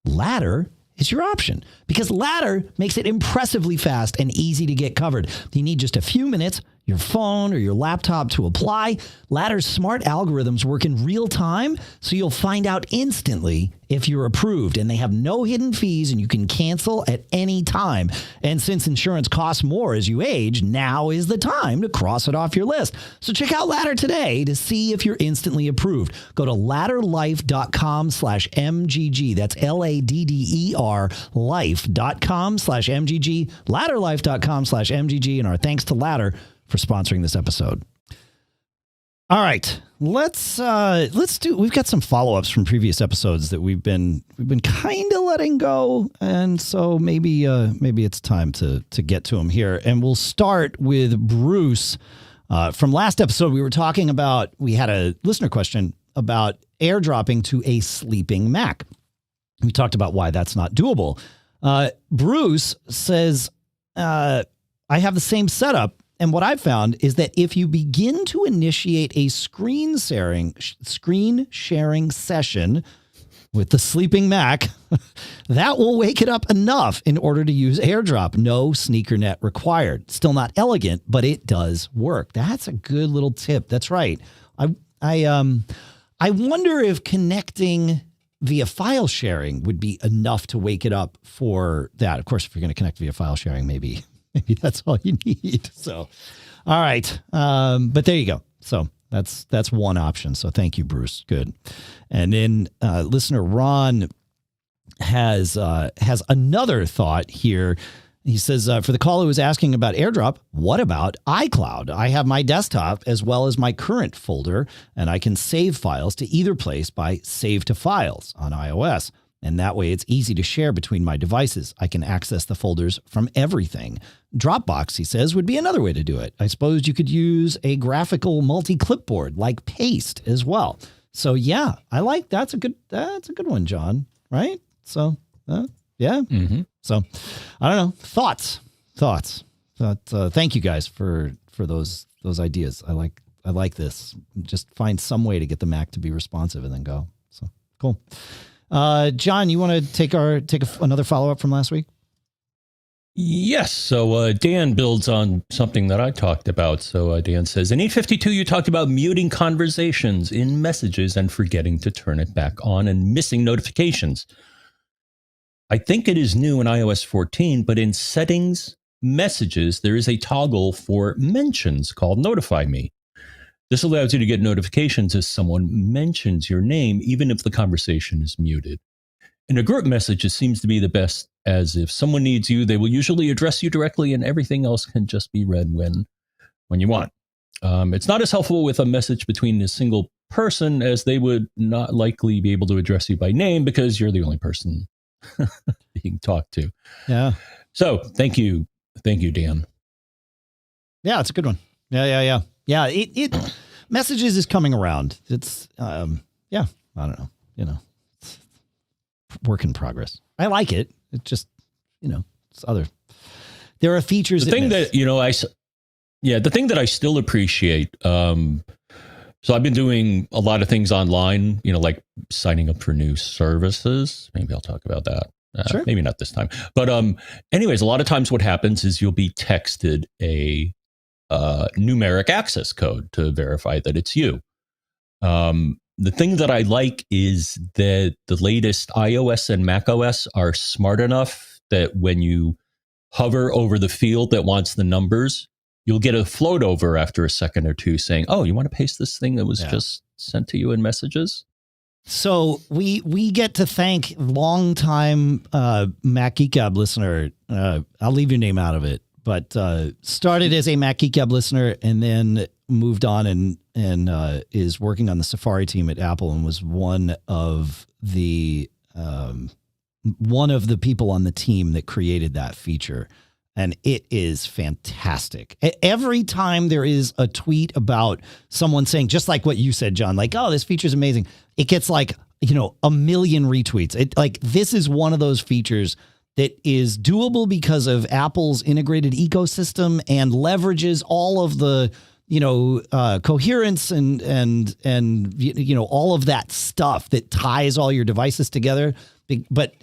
Ladder is your option, because Ladder makes it impressively fast and easy to get covered. You need just a few minutes, your phone or your laptop to apply. Ladder's smart algorithms work in real time, so you'll find out instantly if you're approved, and they have no hidden fees, and you can cancel at any time. And since insurance costs more as you age, now is the time to cross it off your list. So check out Ladder today to see if you're instantly approved. Go to ladderlife.com/MGG. That's LADDER life.com/MGG, ladderlife.com/MGG. And our thanks to Ladder for sponsoring this episode. All right, let's do. We've got some follow-ups from previous episodes that we've been kind of letting go, and so maybe it's time to get to them here. And we'll start with Bruce from last episode. We were talking about, we had a listener question about airdropping to a sleeping Mac. We talked about why that's not doable. Bruce says, I have the same setup. And what I've found is that if you begin to initiate a screen sharing session with the sleeping Mac, that will wake it up enough in order to use AirDrop. No sneaker net required. Still not elegant, but it does work. That's a good little tip. That's right. I wonder if connecting via file sharing would be enough to wake it up for that. Of course, if you're going to connect via file sharing, maybe that's all you need. So, all right. But there you go. So that's one option. So thank you, Bruce. Good. And then listener Ron has another thought here. He says, for the caller who was asking about AirDrop, what about iCloud? I have my desktop as well as my current folder, and I can save files to either place by Save to Files on iOS. And that way it's easy to share between my devices. I can access the folders from everything. Dropbox, he says, would be another way to do it. I suppose you could use a graphical multi-clipboard like Paste as well. So yeah, I like that's a good one, John. Right? So yeah. Mm-hmm. So I don't know. Thoughts. Thank you guys for those ideas. I like this. Just find some way to get the Mac to be responsive and then go. So cool. John, you want to take another follow-up from last week? Yes. So Dan builds on something that I talked about. So Dan says, in 852, you talked about muting conversations in messages and forgetting to turn it back on and missing notifications. I think it is new in iOS 14, but in settings, messages, there is a toggle for mentions called Notify Me. This allows you to get notifications if someone mentions your name, even if the conversation is muted. In a group message, it seems to be the best, as if someone needs you, they will usually address you directly and everything else can just be read when you want. It's not as helpful with a message between a single person, as they would not likely be able to address you by name because you're the only person being talked to. Yeah. So thank you, Dan. Yeah, it's a good one. Yeah. It messages is coming around. It's I don't know. It's work in progress. I like it. It just it's other. There are features. The thing that I still appreciate. So I've been doing a lot of things online, like signing up for new services. Maybe I'll talk about that. Sure. Maybe not this time. But anyways, a lot of times what happens is you'll be texted a numeric access code to verify that it's you. The thing that I like is that the latest iOS and macOS are smart enough that when you hover over the field that wants the numbers, you'll get a float over after a second or two saying, oh, you want to paste this thing that was just sent to you in messages? So we get to thank longtime Mac Geek Gab listener. I'll leave your name out of it, but started as a Mac Geek Gab listener and then moved on and is working on the Safari team at Apple and was one of the people on the team that created that feature. And it is fantastic. Every time there is a tweet about someone saying, just like what you said, John, like, oh, this feature is amazing, it gets like, a million retweets. This is one of those features that is doable because of Apple's integrated ecosystem and leverages all of the, coherence and all of that stuff that ties all your devices together. But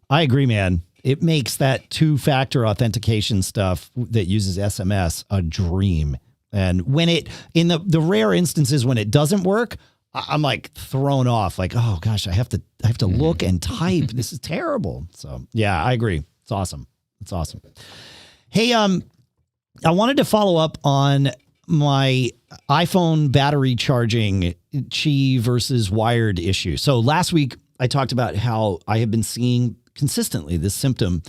I agree, man. It makes that two-factor authentication stuff that uses SMS a dream. And when in the rare instances when it doesn't work, I'm like thrown off. Like, oh gosh, I have to look and type. This is terrible. So yeah, I agree. It's awesome. Hey, I wanted to follow up on my iPhone battery charging Qi versus wired issue. So last week I talked about how I have been seeing consistently this symptom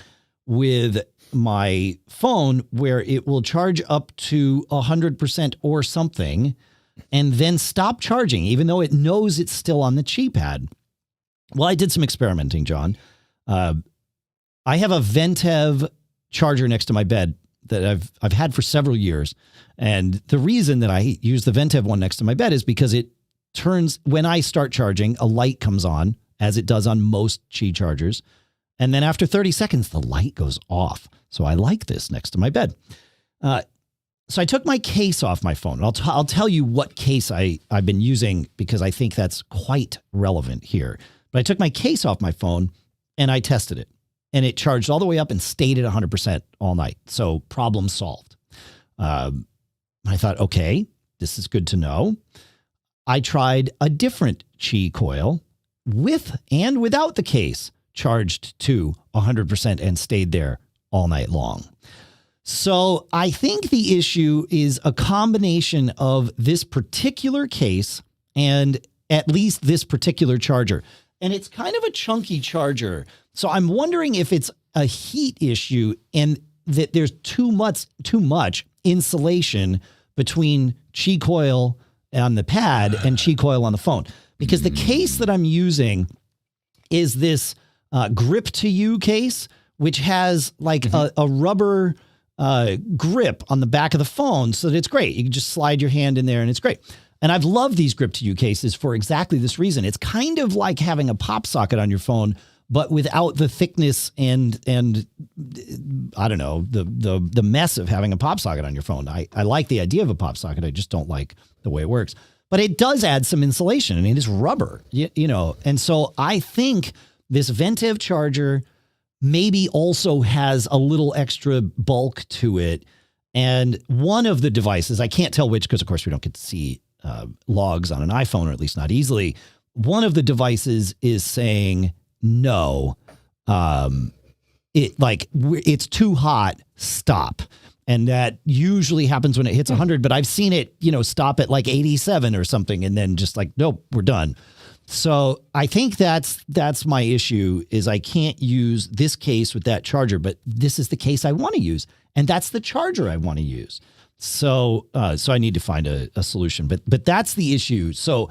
with my phone where it will charge up to 100% or something and then stop charging, even though it knows it's still on the Qi pad. Well, I did some experimenting, John. I have a Ventev charger next to my bed that I've had for several years. And the reason that I use the Ventev one next to my bed is because it turns, when I start charging, a light comes on, as it does on most Qi chargers. And then after 30 seconds, the light goes off. So I like this next to my bed. So I took my case off my phone. I'll tell you what case I've been using because I think that's quite relevant here. But I took my case off my phone and I tested it. And it charged all the way up and stayed at 100% all night. So problem solved. I thought, okay, this is good to know. I tried a different Qi coil with and without the case, charged to 100% and stayed there all night long. So I think the issue is a combination of this particular case and at least this particular charger. And it's kind of a chunky charger. So I'm wondering if it's a heat issue and that there's too much insulation between Qi coil on the pad and Qi coil on the phone. Because the case that I'm using is this grip to you case, which has like a rubber grip on the back of the phone, so that it's great. You can just slide your hand in there and it's great. And I've loved these grip to you cases for exactly this reason. It's kind of like having a pop socket on your phone, but without the thickness and I don't know, the mess of having a pop socket on your phone. I like the idea of a pop socket. I just don't like the way it works. But it does add some insulation. I mean, it's rubber, you know. And so I think this Ventev charger maybe also has a little extra bulk to it. And one of the devices, I can't tell which because, of course, we don't get to see logs on an iPhone, or at least not easily. One of the devices is saying, no, it's too hot, stop. And that usually happens when it hits 100, but I've seen it, you know, stop at like 87 or something and then just like, nope, we're done. So I think that's my issue is I can't use this case with that charger, but this is the case I want to use. And that's the charger I want to use. So I need to find a solution, but that's the issue. So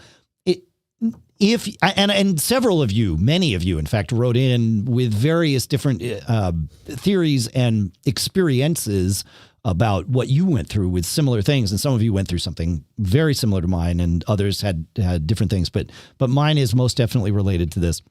and several of you, many of you, in fact, wrote in with various different theories and experiences about what you went through with similar things. And some of you went through something very similar to mine and others had different things, but mine is most definitely related to this.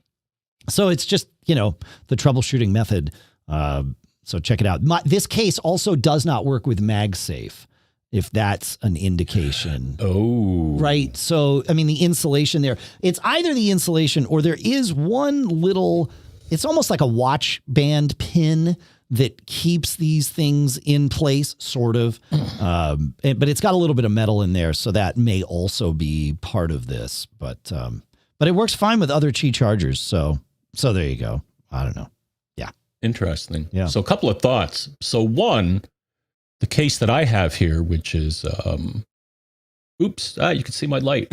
So it's just, you know, the troubleshooting method. So check it out. This case also does not work with MagSafe, if that's an indication. Oh. Right. So, I mean, the insulation there, it's either the insulation or there is one little, it's almost like a watch band pin that keeps these things in place, sort of. But it's got a little bit of metal in there, so that may also be part of this. But it works fine with other Qi chargers. So there you go. I don't know. Yeah. Interesting. Yeah. So a couple of thoughts. So one, the case that I have here, which is, you can see my light.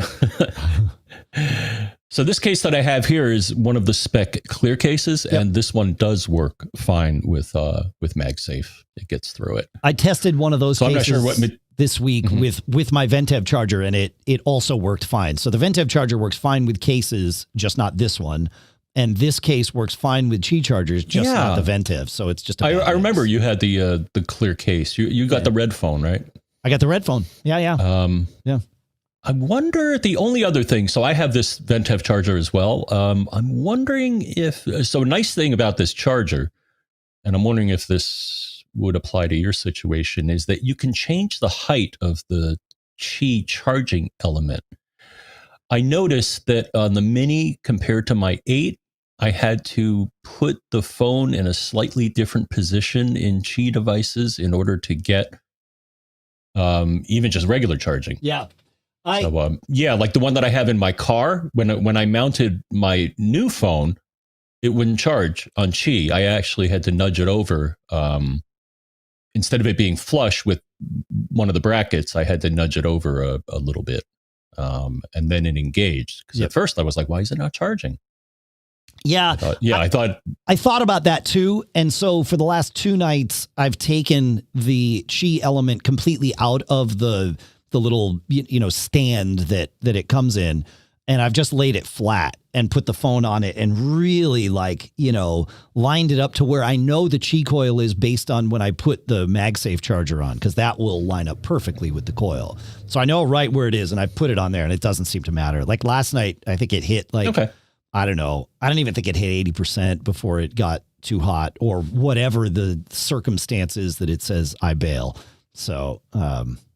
So this case that I have here is one of the spec clear cases, yep. And this one does work fine with MagSafe. It gets through it. I tested one of those cases. I'm not sure what this week with my Ventev charger, and it also worked fine. So the Ventev charger works fine with cases, just not this one. And this case works fine with Qi chargers, just not the Ventev. So it's just I remember you had the clear case. You got the red phone, right? I got the red phone. Yeah. Yeah. I wonder the only other thing. So I have this Ventev charger as well. I'm wondering if a nice thing about this charger, and I'm wondering if this would apply to your situation, is that you can change the height of the Qi charging element. I noticed that on the Mini compared to my 8, I had to put the phone in a slightly different position in Qi devices in order to get even just regular charging. Yeah. Like the one that I have in my car, when I mounted my new phone, it wouldn't charge on Qi. I actually had to nudge it over. Instead of it being flush with one of the brackets, I had to nudge it over a little bit. And then it engaged. Because at first I was like, why is it not charging? Yeah. I thought about that too. And so for the last 2 nights, I've taken the Qi element completely out of the little, stand that it comes in. And I've just laid it flat and put the phone on it and really lined it up to where I know the Qi coil is based on when I put the MagSafe charger on, because that will line up perfectly with the coil. So I know right where it is and I put it on there and it doesn't seem to matter. Like last night, I think it hit I don't know. I don't even think it hit 80% before it got too hot or whatever the circumstances that it says I bail. So,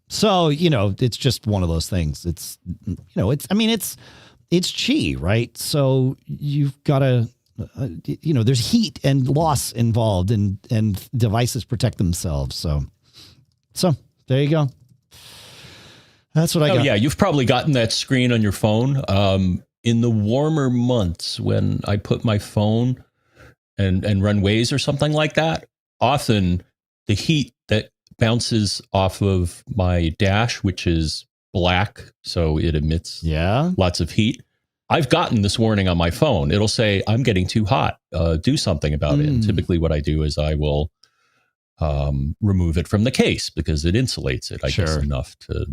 it's just one of those things. It's Qi, right? So you've got to, there's heat and loss involved and devices protect themselves. So there you go. That's what I got. Yeah. You've probably gotten that screen on your phone. In the warmer months when I put my phone and run Waze or something like that, often the heat that bounces off of my dash, which is black, so it emits lots of heat. I've gotten this warning on my phone. It'll say, I'm getting too hot. Do something about it. And typically what I do is I will remove it from the case because it insulates it, I guess, enough to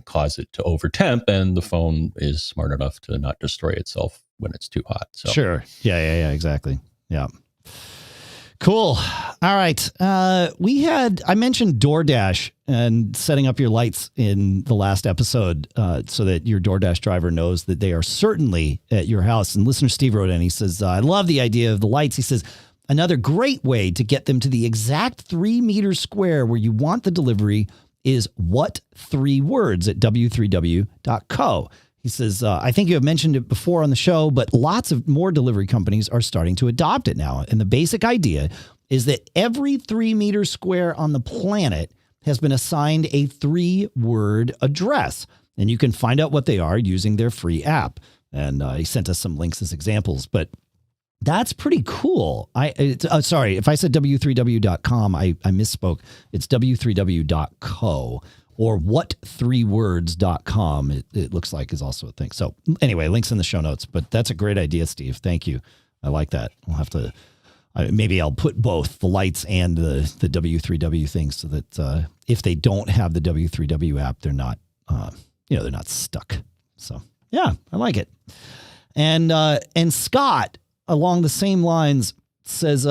cause it to overtemp. And the phone is smart enough to not destroy itself when it's too hot. So. Sure. Yeah, exactly. Yeah. Cool. All right. I mentioned DoorDash and setting up your lights in the last episode so that your DoorDash driver knows that they are certainly at your house. And listener Steve wrote in, he says, I love the idea of the lights. He says, another great way to get them to the exact 3 meters square where you want the delivery is what 3 words at w3w.co. He says, I think you have mentioned it before on the show, but lots of more delivery companies are starting to adopt it now. And the basic idea is that every 3 meters square on the planet has been assigned a 3-word address. And you can find out what they are using their free app. And he sent us some links as examples, but that's pretty cool. Sorry, if I said w3w.com, I misspoke. It's w3w.co. Or what3words.com, it looks like is also a thing. So anyway, links in the show notes, but that's a great idea, Steve. Thank you. I like that. We'll have to, maybe I'll put both the lights and the W3W things so that if they don't have the W3W app, they're not, they're not stuck. So yeah, I like it. And Scott, along the same lines, says,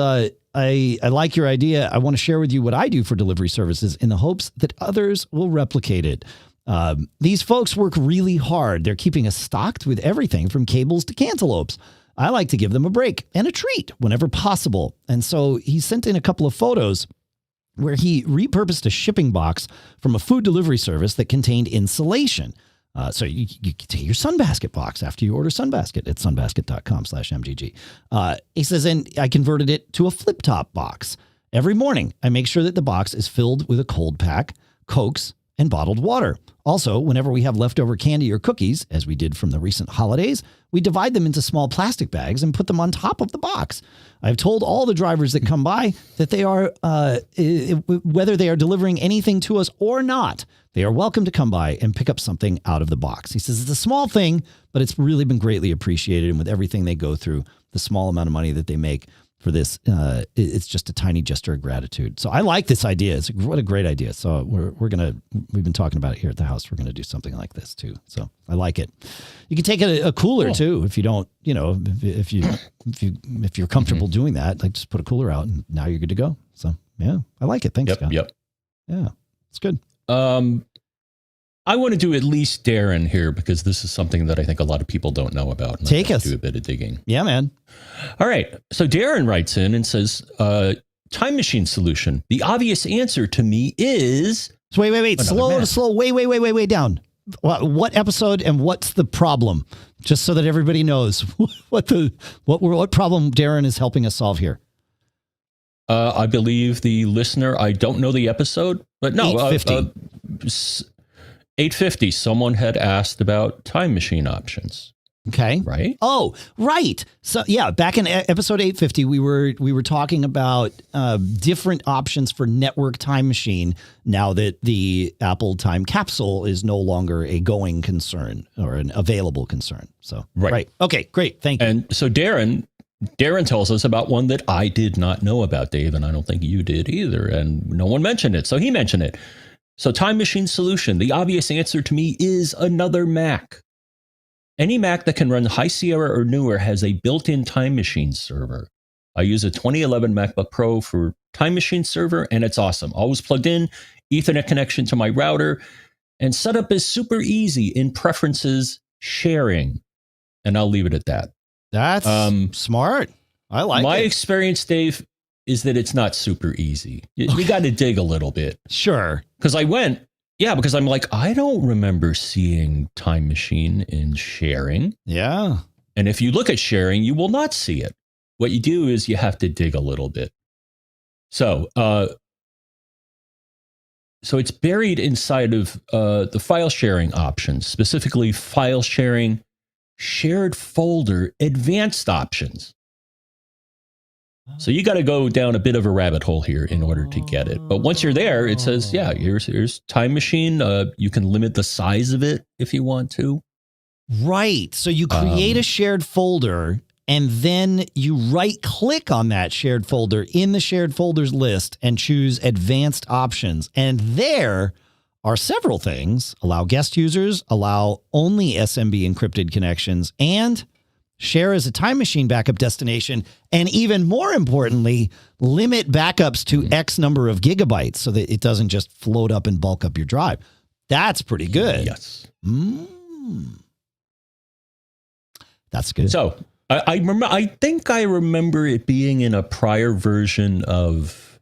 I like your idea. I want to share with you what I do for delivery services in the hopes that others will replicate it. These folks work really hard. They're keeping us stocked with everything from cables to cantaloupes. I like to give them a break and a treat whenever possible. And so he sent in a couple of photos where he repurposed a shipping box from a food delivery service that contained insulation. So you can take your Sunbasket box after you order Sunbasket at sunbasket.com/MGG. He says, and I converted it to a flip top box. Every morning, I make sure that the box is filled with a cold pack, Cokes, and bottled water. Also, whenever we have leftover candy or cookies, as we did from the recent holidays, we divide them into small plastic bags and put them on top of the box. I've told all the drivers that come by that they are, whether they are delivering anything to us or not, they are welcome to come by and pick up something out of the box. He says it's a small thing, but it's really been greatly appreciated. And with everything they go through, the small amount of money that they make for this, it's just a tiny gesture of gratitude. So I like this idea. What a great idea. So we've been talking about it here at the house. We're going to do something like this too. So I like it. You can take a cooler too, if you don't, if you're comfortable doing that, like just put a cooler out and now you're good to go. So yeah, I like it. Thanks, Scott. Yep. Yeah, it's good. I want to do at least Darren here because this is something that I think a lot of people don't know about. And Take us. Do a bit of digging. Yeah, man. All right. So Darren writes in and says, time machine solution. The obvious answer to me is... So wait. Slow. Way down. What episode and what's the problem? Just so that everybody knows what problem Darren is helping us solve here. I believe the listener, I don't know the episode, but no. 850. 850, someone had asked about time machine options. Okay. Right? Oh, right. So yeah, back in episode 850, we were talking about different options for network time machine now that the Apple time capsule is no longer a going concern or an available concern. So right. Okay, great. Thank you. And so Darren tells us about one that I did not know about, Dave, and I don't think you did either. And no one mentioned it. So he mentioned it. So time machine solution, the obvious answer to me is another Mac. Any Mac that can run High Sierra or newer has a built-in time machine server. I use a 2011 MacBook Pro for time machine server, and it's awesome. Always plugged in, Ethernet connection to my router, and setup is super easy in preferences sharing. And I'll leave it at that. That's smart. I like my it. experience, Dave, is that it's not super easy. You got to dig a little bit. Sure. Because I'm like, I don't remember seeing time machine in sharing. Yeah. And if you look at sharing, you will not see it. What you do is you have to dig a little bit. So it's buried inside of the file sharing options, specifically file sharing, shared folder, advanced options. So you got to go down a bit of a rabbit hole here in order to get it. But once you're there, it says, yeah, here's time machine. You can limit the size of it if you want to. Right. So you create a shared folder, and then you right-click on that shared folder in the shared folders list and choose advanced options. And there are several things: allow guest users, allow only SMB encrypted connections, and share as a time machine backup destination. And even more importantly, limit backups to X number of gigabytes so that it doesn't just float up and bulk up your drive. That's pretty good. Yes. That's good. So I think I remember it being in a prior version of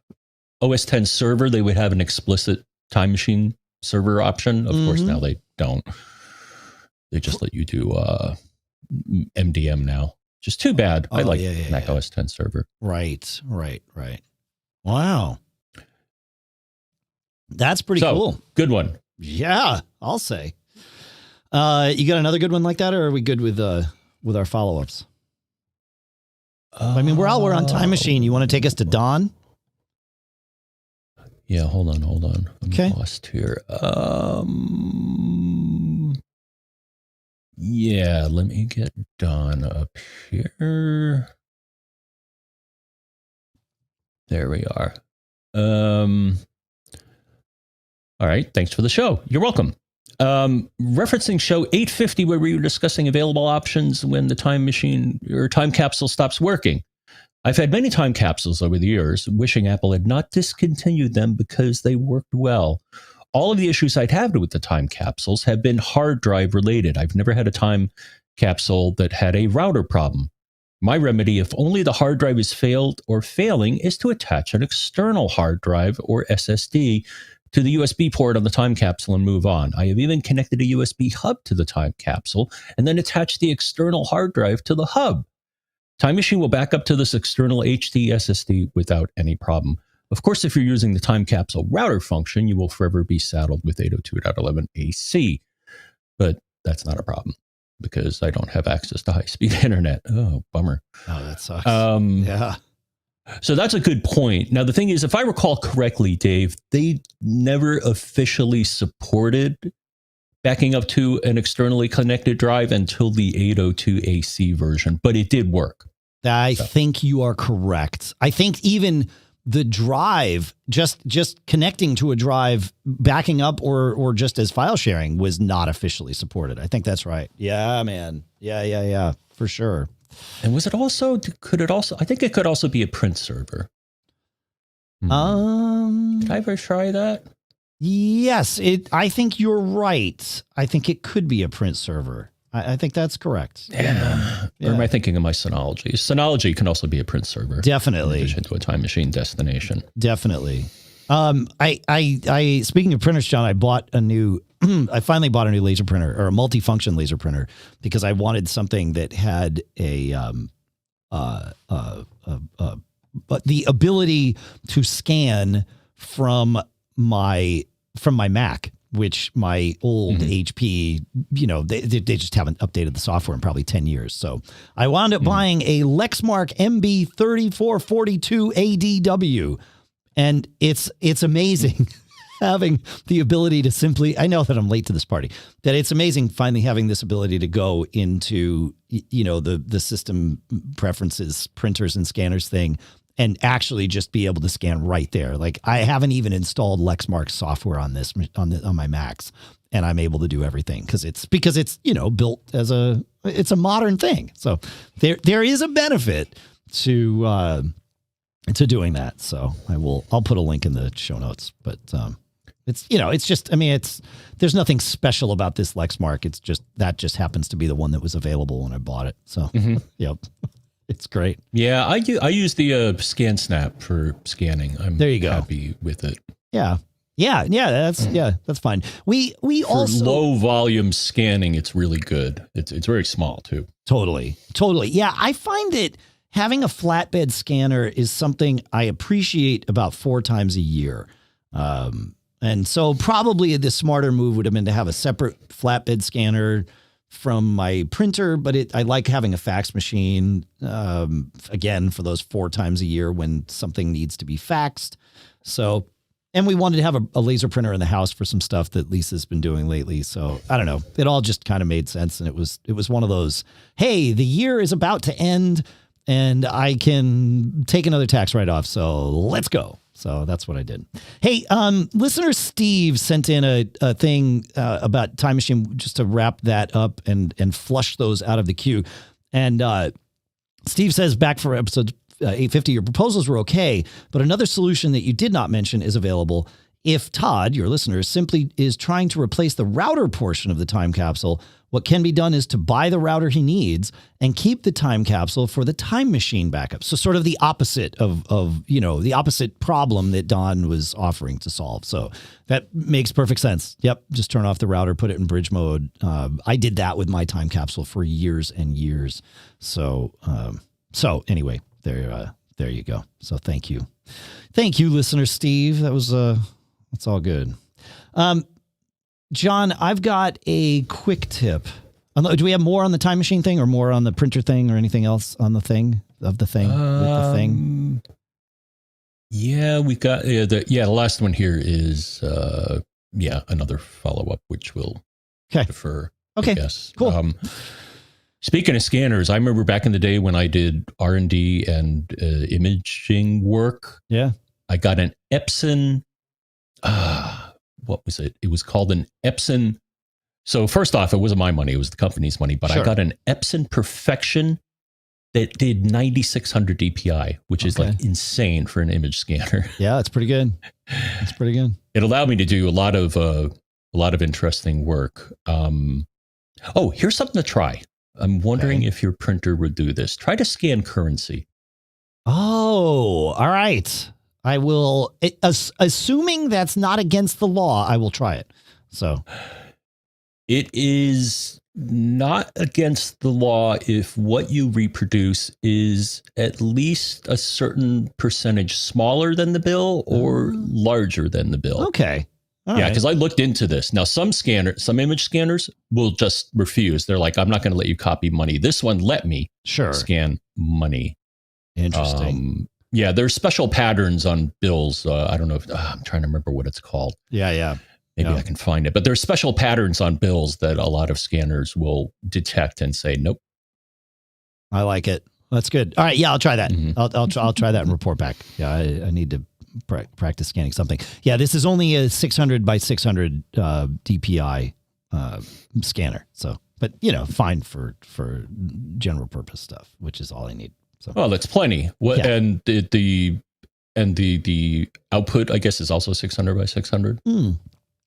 OS X server. They would have an explicit time machine server option. Of course, now they don't. They just let you do MDM now. Just too bad. I like Mac OS X server. Right. Wow. That's pretty cool. Good one. Yeah, I'll say. You got another good one like that, or are we good with our follow-ups? I mean, we're on Time Machine. You want to take us to Dawn? Yeah, hold on. I'm lost here. Yeah, let me get Dawn up here. There we are. All right, thanks for the show. You're welcome. Referencing show 850, where we were discussing available options when the time machine or time capsule stops working. I've had many time capsules over the years, wishing Apple had not discontinued them because they worked well. All of the issues I'd had with the time capsules have been hard drive related. I've never had a time capsule that had a router problem. My remedy, if only the hard drive is failed or failing, is to attach an external hard drive or SSD to the USB port on the time capsule and move on. I have even connected a USB hub to the time capsule and then attached the external hard drive to the hub. Time Machine will back up to this external HD SSD without any problem. Of course, if you're using the time capsule router function, you will forever be saddled with 802.11 AC. But that's not a problem because I don't have access to high-speed internet. Oh, bummer. Oh, that sucks. Yeah. So that's a good point. Now, the thing is, if I recall correctly, Dave, they never officially supported backing up to an externally connected drive until the 802 AC version, but it did work. I think you are correct. I think even the drive, just connecting to a drive, backing up or just as file sharing was not officially supported. I think that's right. Yeah, man. Yeah, for sure. And was it also, I think it could also be a print server. Did I ever try that? Yes, I think you're right. I think it could be a print server. I think that's correct. Yeah. Or am I thinking of my Synology? Synology can also be a print server. Definitely. In addition to a time machine destination. Definitely. I speaking of printers, John, I finally bought a new laser printer, or a multifunction laser printer, because I wanted something that had but the ability to scan from my Mac, which my old HP, they just haven't updated the software in probably 10 years. So I wound up buying a Lexmark MB3442 ADW, and it's amazing having the ability to simply, I know that I'm late to this party, that it's amazing finally having this ability to go into, the system preferences, printers and scanners thing, and actually just be able to scan right there. Like, I haven't even installed Lexmark software on my Macs, and I'm able to do everything because it's built as it's a modern thing. So there is a benefit to doing that. So I'll put a link in the show notes, but there's nothing special about this Lexmark. It's just happens to be the one that was available when I bought it. So yep. It's great. Yeah, I use the ScanSnap for scanning. There you go. Happy with it. Yeah. That's fine. We also, for low volume scanning, it's really good. It's very small too. Totally. Yeah, I find that having a flatbed scanner is something I appreciate about 4 times a year. And so probably the smarter move would have been to have a separate flatbed scanner from my printer, but I like having a fax machine, again, for those 4 times a year when something needs to be faxed. So And we wanted to have a laser printer in the house for some stuff that Lisa's been doing lately. So I don't know. It all just kind of made sense. And it was one of those, hey, the year is about to end and I can take another tax write-off. So let's go. So that's what I did. Hey, listener Steve sent in a thing about Time Machine just to wrap that up and flush those out of the queue. And Steve says, back for episode 850, your proposals were okay, but another solution that you did not mention is available. If Todd, your listener, simply is trying to replace the router portion of the time capsule, what can be done is to buy the router he needs and keep the time capsule for the time machine backup. So sort of the opposite of the opposite problem that Don was offering to solve. So that makes perfect sense. Yep. Just turn off the router, put it in bridge mode. I did that with my time capsule for years and years. So anyway, there you go. So thank you, listener Steve. That's all good. John, I've got a quick tip. Do we have more on the time machine thing or more on the printer thing or anything else on the thing with the thing? Yeah, we got the last one here is another follow-up, which we'll defer. Okay, yes. Cool. Speaking of scanners, I remember back in the day when I did R&D and imaging work. Yeah. I got an Epson. What was it? It was called an Epson. So first off, it wasn't my money. It was the company's money. But sure. I got an Epson Perfection that did 9600 DPI, which is like insane for an image scanner. Yeah, it's pretty good. It's pretty good. It allowed me to do a lot of interesting work. Here's something to try. I'm wondering if your printer would do this. Try to scan currency. Oh, all right. I will, assuming that's not against the law, I will try it. So it is not against the law if what you reproduce is at least a certain percentage smaller than the bill or larger than the bill. Okay. All because I looked into this. Now, some image scanners will just refuse. They're like, I'm not going to let you copy money. This one let me scan money. Interesting. There's special patterns on bills. I don't know if I'm trying to remember what it's called. Yeah. Maybe I can find it. But there's special patterns on bills that a lot of scanners will detect and say, nope. I like it. That's good. All right. Yeah, I'll try that. Mm-hmm. I'll try that and report back. Yeah, I need to practice scanning something. Yeah, this is only a 600 by 600 DPI scanner. So, but fine for general purpose stuff, which is all I need. So, well, that's plenty. And the output, I guess, is also 600 by 600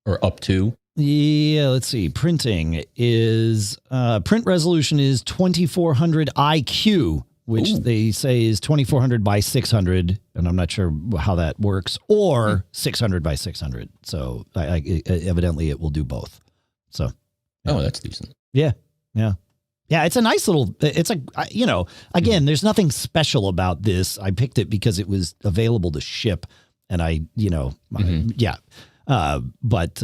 or up to. Yeah, let's see. Printing is print resolution is 2400 IQ, which they say is 2400 by 600, and I'm not sure how that works, or 600 by 600. So evidently it will do both. So, that's decent. Yeah. It's a nice little, again, there's nothing special about this. I picked it because it was available to ship and but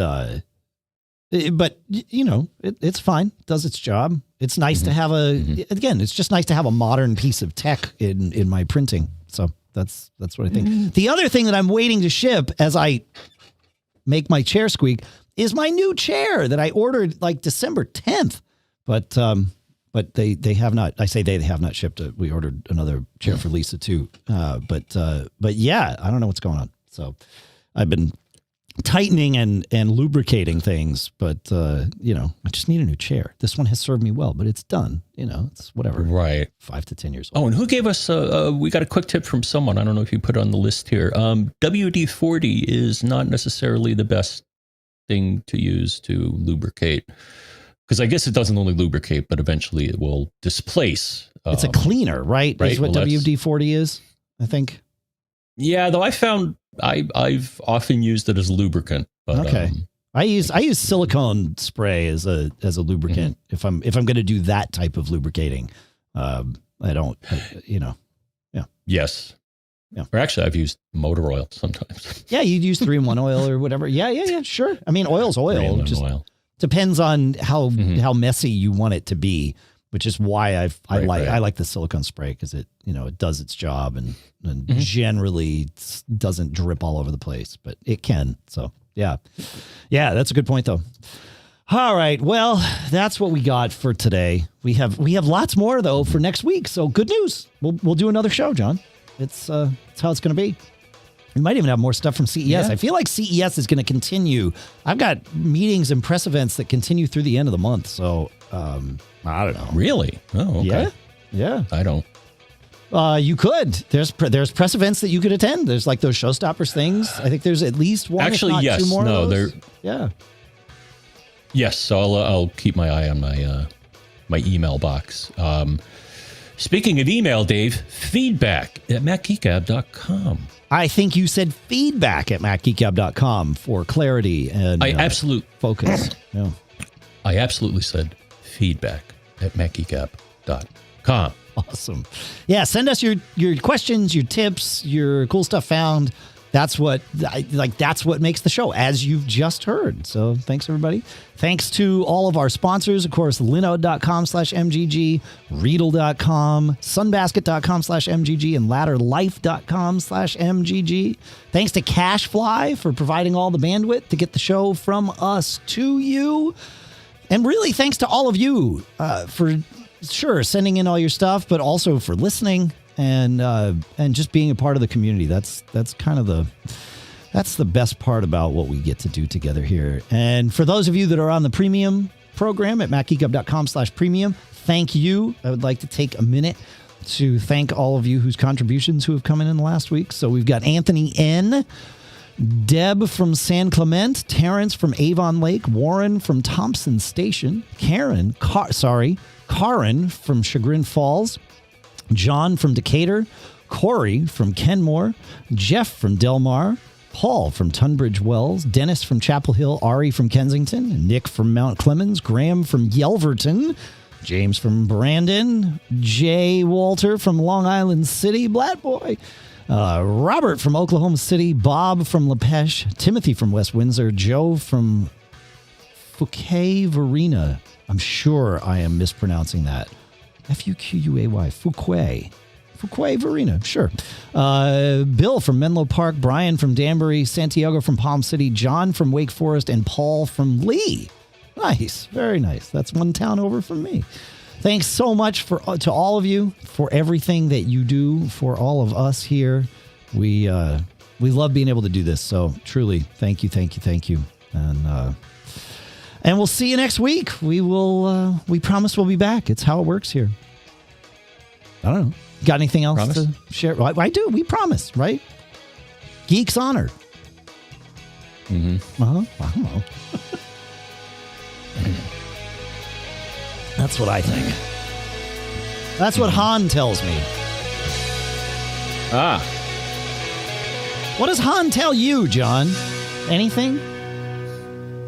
it's fine. It does its job. It's nice to have it's just nice to have a modern piece of tech in my printing. So that's what I think. The other thing that I'm waiting to ship as I make my chair squeak is my new chair that I ordered like December 10th. But they have not, I say they have not shipped it. We ordered another chair for Lisa too. But yeah, I don't know what's going on. So I've been tightening and lubricating things, but I just need a new chair. This one has served me well, but it's done. It's whatever. Right. 5 to 10 years old. Oh, and who gave us? We got a quick tip from someone. I don't know if you put it on the list here. WD-40 is not necessarily the best thing to use to lubricate, because I guess it doesn't only lubricate, but eventually it will displace. It's a cleaner, right? Right. Is what WD-40 is, I think. Yeah, though I found I've often used it as a lubricant. But, okay. I use silicone spray as a lubricant if I'm going to do that type of lubricating. I don't. Yes. Yeah. Or actually, I've used motor oil sometimes. Yeah, you'd use 3-in-1 oil or whatever. Yeah, sure. I mean, oil's oil. Just oil. Depends on how messy you want it to be. which is why I like the silicone spray, because it does its job and generally doesn't drip all over the place, but it can. So yeah, that's a good point though. All right, well, that's what we got for today. We have lots more though for next week. So good news. We'll do another show, John. It's how it's going to be. We might even have more stuff from CES. Yeah. I feel like CES is going to continue. I've got meetings and press events that continue through the end of the month. So I don't know. Really? Oh, okay. Yeah. I don't. You could. There's press events that you could attend. There's like those showstoppers things. I think there's at least one. Actually, if not yes. Two more No, of those. there. Yeah. Yes. So I'll keep my eye on my email box. Speaking of email, Dave, feedback at macgeekgab.com. I think you said feedback at macgeekgab.com for clarity and focus. Yeah. I absolutely said feedback at macgeekgab.com. Awesome. Yeah, send us your questions, your tips, your cool stuff found. That's what makes the show, as you've just heard. So thanks, everybody. Thanks to all of our sponsors, of course, linode.com/MGG, Readdle.com, sunbasket.com/MGG, and ladderlife.com/MGG. Thanks to Cashfly for providing all the bandwidth to get the show from us to you. And really, thanks to all of you for sending in all your stuff, but also for listening and just being a part of the community. That's the best part about what we get to do together here. And for those of you that are on the premium program at macgeekup.com/premium, thank you. I would like to take a minute to thank all of you whose contributions who have come in the last week. So we've got Anthony N., Deb from San Clemente, Terrence from Avon Lake, Warren from Thompson Station, Karen from Chagrin Falls, John from Decatur, Corey from Kenmore, Jeff from Del Mar, Paul from Tunbridge Wells, Dennis from Chapel Hill, Ari from Kensington, Nick from Mount Clemens, Graham from Yelverton, James from Brandon, Jay Walter from Long Island City, Black Boy, Robert from Oklahoma City, Bob from LaPeche, Timothy from West Windsor, Joe from Fuquay Varina. I'm sure I am mispronouncing that. Fuquay. Fuquay Varina, sure. Bill from Menlo Park, Brian from Danbury, Santiago from Palm City, John from Wake Forest, and Paul from Lee. Nice, very nice. That's one town over from me. Thanks so much to all of you for everything that you do for all of us here. We love being able to do this. So truly, thank you. And we'll see you next week. We promise we'll be back. It's how it works here. I don't know. Got anything else to share? I do. We promise, right? Geeks honored. Mm-hmm. I don't know. That's what I think. That's what Han tells me. What does Han tell you, John? Anything?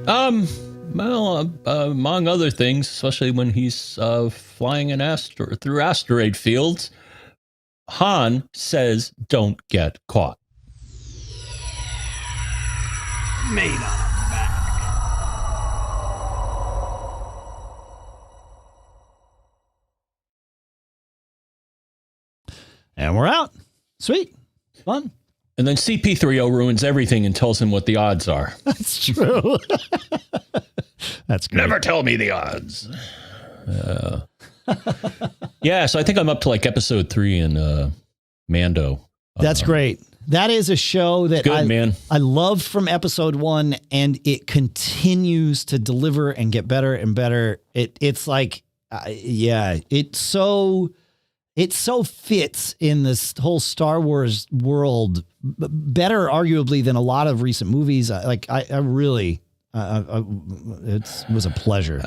Well, among other things, especially when he's flying through asteroid fields, Han says, "Don't get caught." Made on a Mac. And we're out. Sweet. Fun. And then CP30 ruins everything and tells him what the odds are. That's true. That's great. Never tell me the odds. Yeah, so I think I'm up to like episode 3 in Mando. That's great. That is a show that I loved from episode 1, and it continues to deliver and get better and better. It's like, it so fits in this whole Star Wars world better, arguably, than a lot of recent movies. It was a pleasure.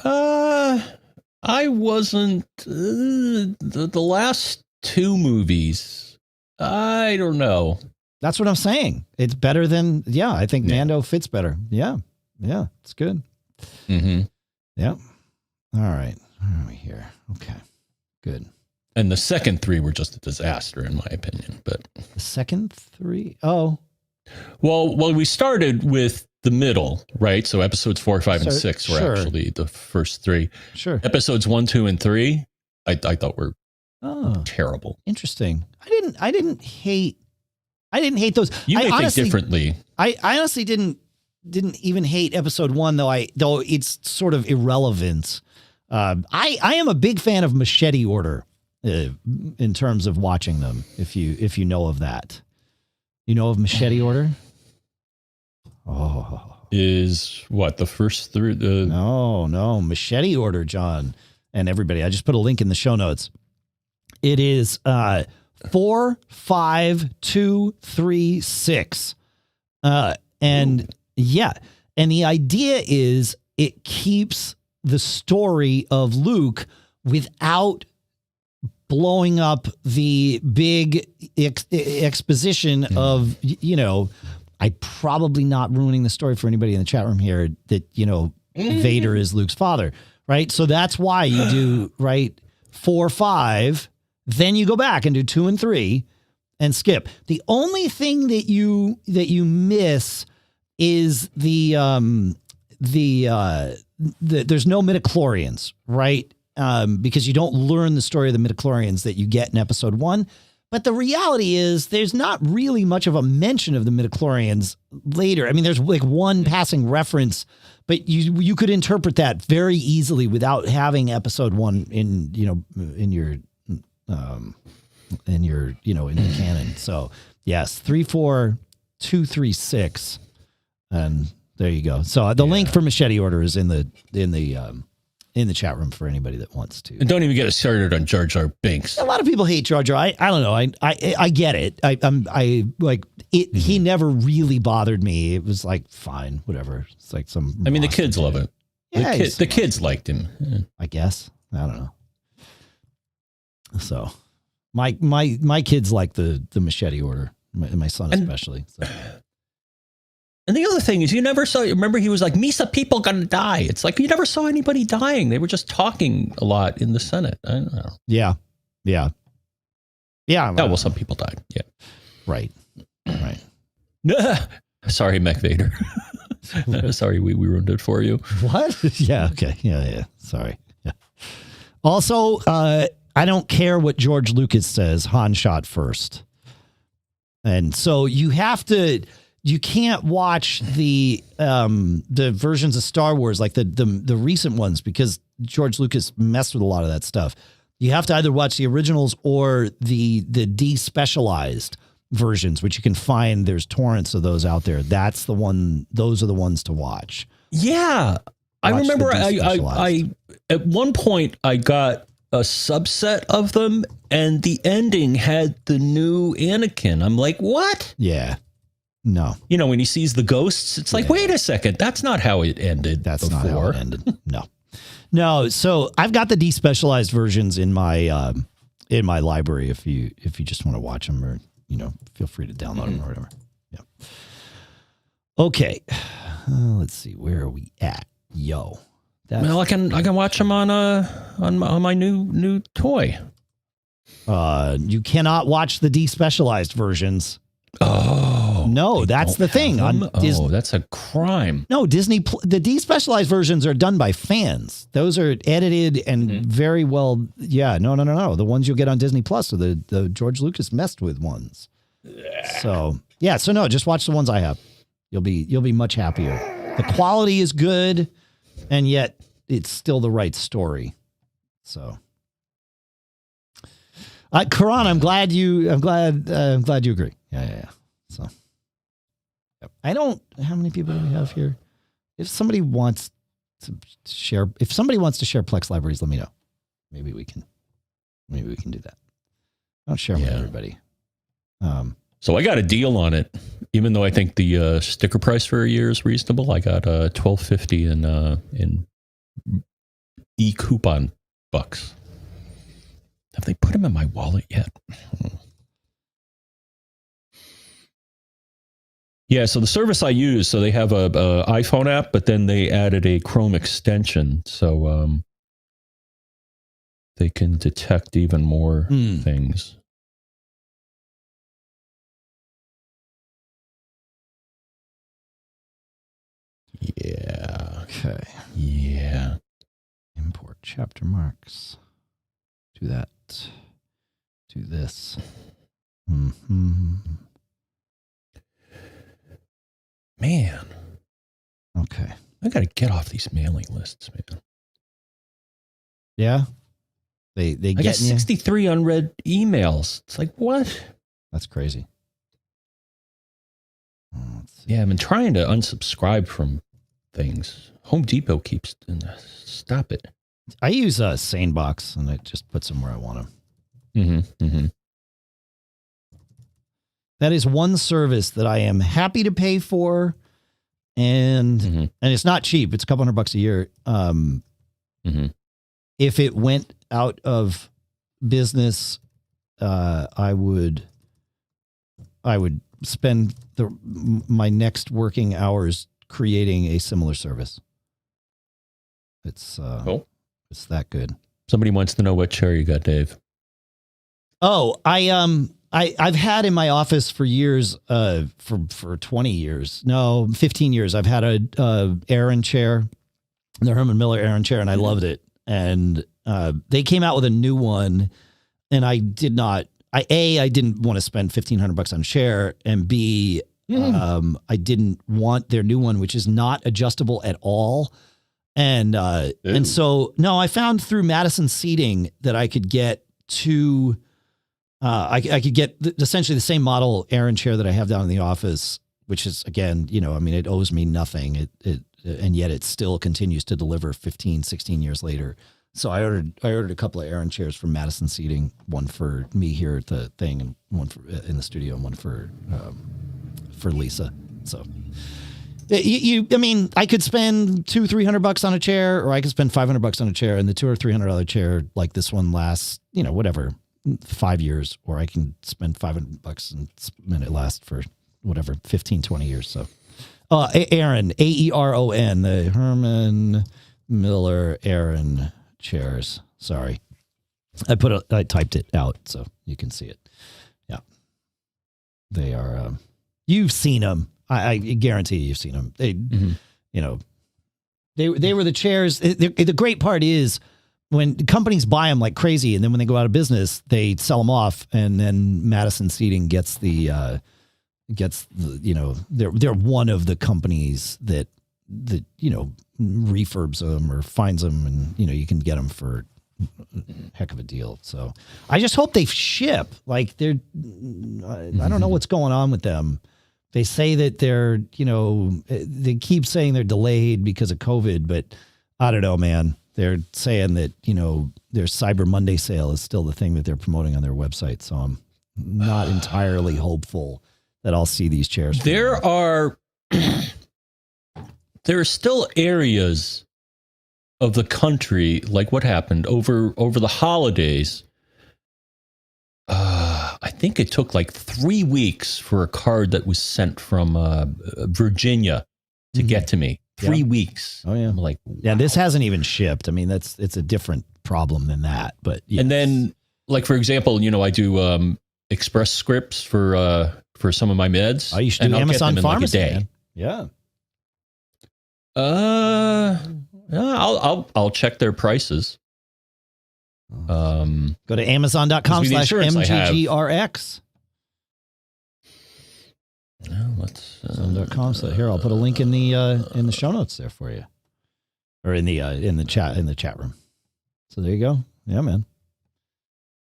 I wasn't the last 2 movies. I don't know. That's what I'm saying. It's better than, I think Mando fits better. Yeah. It's good. Mm-hmm. Yep. All right. Where are we here? Okay, good. And the second 3 were just a disaster, in my opinion. But the second 3? Oh. Well, we started with the middle, right? So episodes 4, 5, and 6 were actually the first 3. Sure. Episodes 1, 2, and 3 I thought were terrible. Interesting. I didn't hate those. You may honestly think differently. I honestly didn't even hate episode 1, though it's sort of irrelevant. I am a big fan of Machete Order in terms of watching them. If you know of that, you know of Machete Order. Oh, is what the first through the no Machete Order, John, and everybody. I just put a link in the show notes. It is 4, 5, 2, 3, 6, and yeah, and the idea is it keeps the story of Luke without blowing up the big exposition of, I probably not ruining the story for anybody in the chat room here that, Vader is Luke's father, right? So that's why you do, right, 4, 5, then you go back and do 2 and 3 and skip. The only thing that you miss is the there's no midichlorians, right? Because you don't learn the story of the midichlorians that you get in episode 1. But the reality is there's not really much of a mention of the midichlorians later. I mean, there's like one passing reference, but you could interpret that very easily without having episode 1 in your canon. So yes, 3, 4, 2, 3, 6, and there you go. So the link for Machete Order is in the chat room for anybody that wants to. And don't even get us started on Jar Jar Binks. A lot of people hate Jar Jar. I don't know. I get it. I like it. He never really bothered me. It was like fine, whatever. It's like some. I mean, the kids love it. Yeah, the kids liked him. Yeah. I guess. I don't know. So, my kids like the Machete Order. My son especially. So. And the other thing is, you never saw. Remember, he was like, "Misa, people gonna die." It's like you never saw anybody dying. They were just talking a lot in the Senate. I don't know. Yeah. Well, some people died. Yeah. Right. Sorry, Mech Vader. Sorry, we ruined it for you. What? Yeah. Okay. Yeah. Sorry. Yeah. Also, I don't care what George Lucas says. Han shot first, and so you have to. You can't watch the versions of Star Wars like the recent ones because George Lucas messed with a lot of that stuff. You have to either watch the originals or the despecialized versions, which you can find. There's torrents of those out there. That's the one. Those are the ones to watch. Yeah, I remember. I at one point I got a subset of them, and the ending had the new Anakin. I'm like, what? Yeah. No. When he sees the ghosts, it's like, wait a second, that's not how it ended. That's before. Not how it ended. No. So I've got the despecialized versions in my library. If you just want to watch them, or feel free to download them or whatever. Yeah. Okay. Let's see. Where are we at? Yo. Well, I can watch them on my new toy. You cannot watch the despecialized versions. Oh no, that's the thing. That's a crime. No, the despecialized versions are done by fans. Those are edited and very well. Yeah, no. The ones you'll get on Disney Plus are the George Lucas messed with ones. So yeah, no, just watch the ones I have. You'll be much happier. The quality is good, and yet it's still the right story. So. Karan, I'm glad you agree. Yeah. So, how many people do we have here? If somebody wants to share Plex libraries, let me know. Maybe we can do that. I don't share them with everybody. So I got a deal on it, even though I think the sticker price for a year is reasonable. I got $12.50 in e-coupon bucks. Have they put them in my wallet yet? Yeah, so the service I use, so they have a iPhone app, but then they added a Chrome extension, so they can detect even more things. Yeah. Okay. Yeah. Import chapter marks. Do that. Do this. Mm-hmm. Man. Okay. I got to get off these mailing lists, man. Yeah? They I get got 63 unread emails. It's like, what? That's crazy. Yeah, I've been trying to unsubscribe from things. Home Depot keeps stop it. I use SaneBox, and it just puts them where I want them. Mm-hmm. Mm-hmm. That is one service that I am happy to pay for, and it's not cheap. It's a couple $100 a year. If it went out of business, I would spend my next working hours creating a similar service. It's cool. It's that good. Somebody wants to know what chair you got, Dave. Oh, I've had in my office for years, for 20 years, no, 15 years. I've had a Aaron chair, the Herman Miller Aaron chair, and I loved it. And they came out with a new one, and I didn't want to spend $1,500 on a chair, and B, I didn't want their new one, which is not adjustable at all. And so, no, I found through Madison Seating that I could get two, I could get essentially the same model Aaron chair that I have down in the office, which is, again, it owes me nothing. And yet it still continues to deliver 15, 16 years later. So I ordered a couple of Aaron chairs from Madison Seating, one for me here at the thing, and one for in the studio, and one for Lisa. So I could spend $200-300 on a chair, or I could spend $500 on a chair, and the $200 or $300 chair like this one lasts, 5 years, or I can spend $500 and it lasts for 15-20 years. So Aaron, AERON, the Herman Miller Aaron chairs. Sorry. I typed it out so you can see it. Yeah. They are, you've seen them. I guarantee you've seen them. They, they were the chairs. The great part is when companies buy them like crazy, and then when they go out of business, they sell them off, and then Madison Seating gets they're one of the companies that refurbs them or finds them, and you can get them for a heck of a deal. So I just hope they ship. Like I don't know what's going on with them. They say that they're they keep saying they're delayed because of COVID, but I don't know, man. They're saying that their Cyber Monday sale is still the thing that they're promoting on their website. So I'm not entirely hopeful that I'll see these chairs. There are still areas of the country, like what happened over the holidays. I think it took like 3 weeks for a card that was sent from Virginia to get to me. 3 weeks. Oh yeah. I'm like, wow. Yeah, this hasn't even shipped. I mean, it's a different problem than that. But yes. And then, like for example, I do express scripts for some of my meds. Oh, you should do Amazon Pharmacy, like a day. Man. Yeah. I'll check their prices. Go to Amazon.com/MGGRX. Let's Amazon.com. So here, I'll put a link in the show notes there for you, or in the chat room. So there you go. Yeah, man.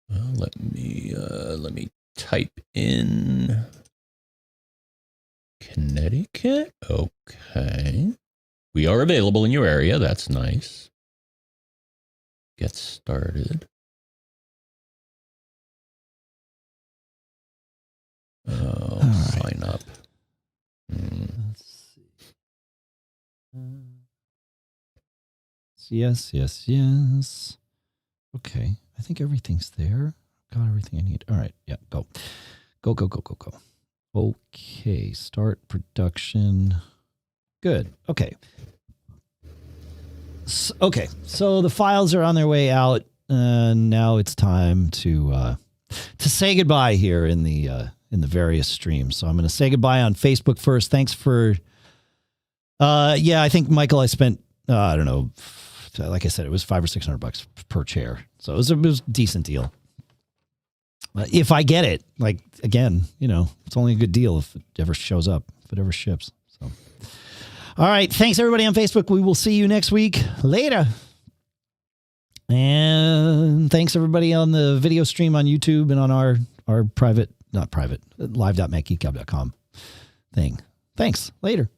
Well, let me type in Connecticut. Okay. We are available in your area. That's nice. Get started. Oh, right. Sign up. Let's see. Yes. Okay. I think everything's there. Got everything I need. All right. Yeah. Go. Okay. Start production. Good. Okay. So the files are on their way out. Now it's time to say goodbye here in the various streams. So I'm going to say goodbye on Facebook first. Thanks for, I think Michael, I spent, like I said, it was $500 or $600 per chair. So it was a decent deal. If I get it, like, again, it's only a good deal if it ever shows up, if it ever ships. So, all right. Thanks everybody on Facebook. We will see you next week. Later. And thanks everybody on the video stream on YouTube and on our live.macgeekgab.com thing. Thanks. Later.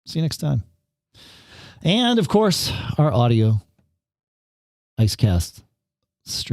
See you next time. And of course, our audio Icecast stream.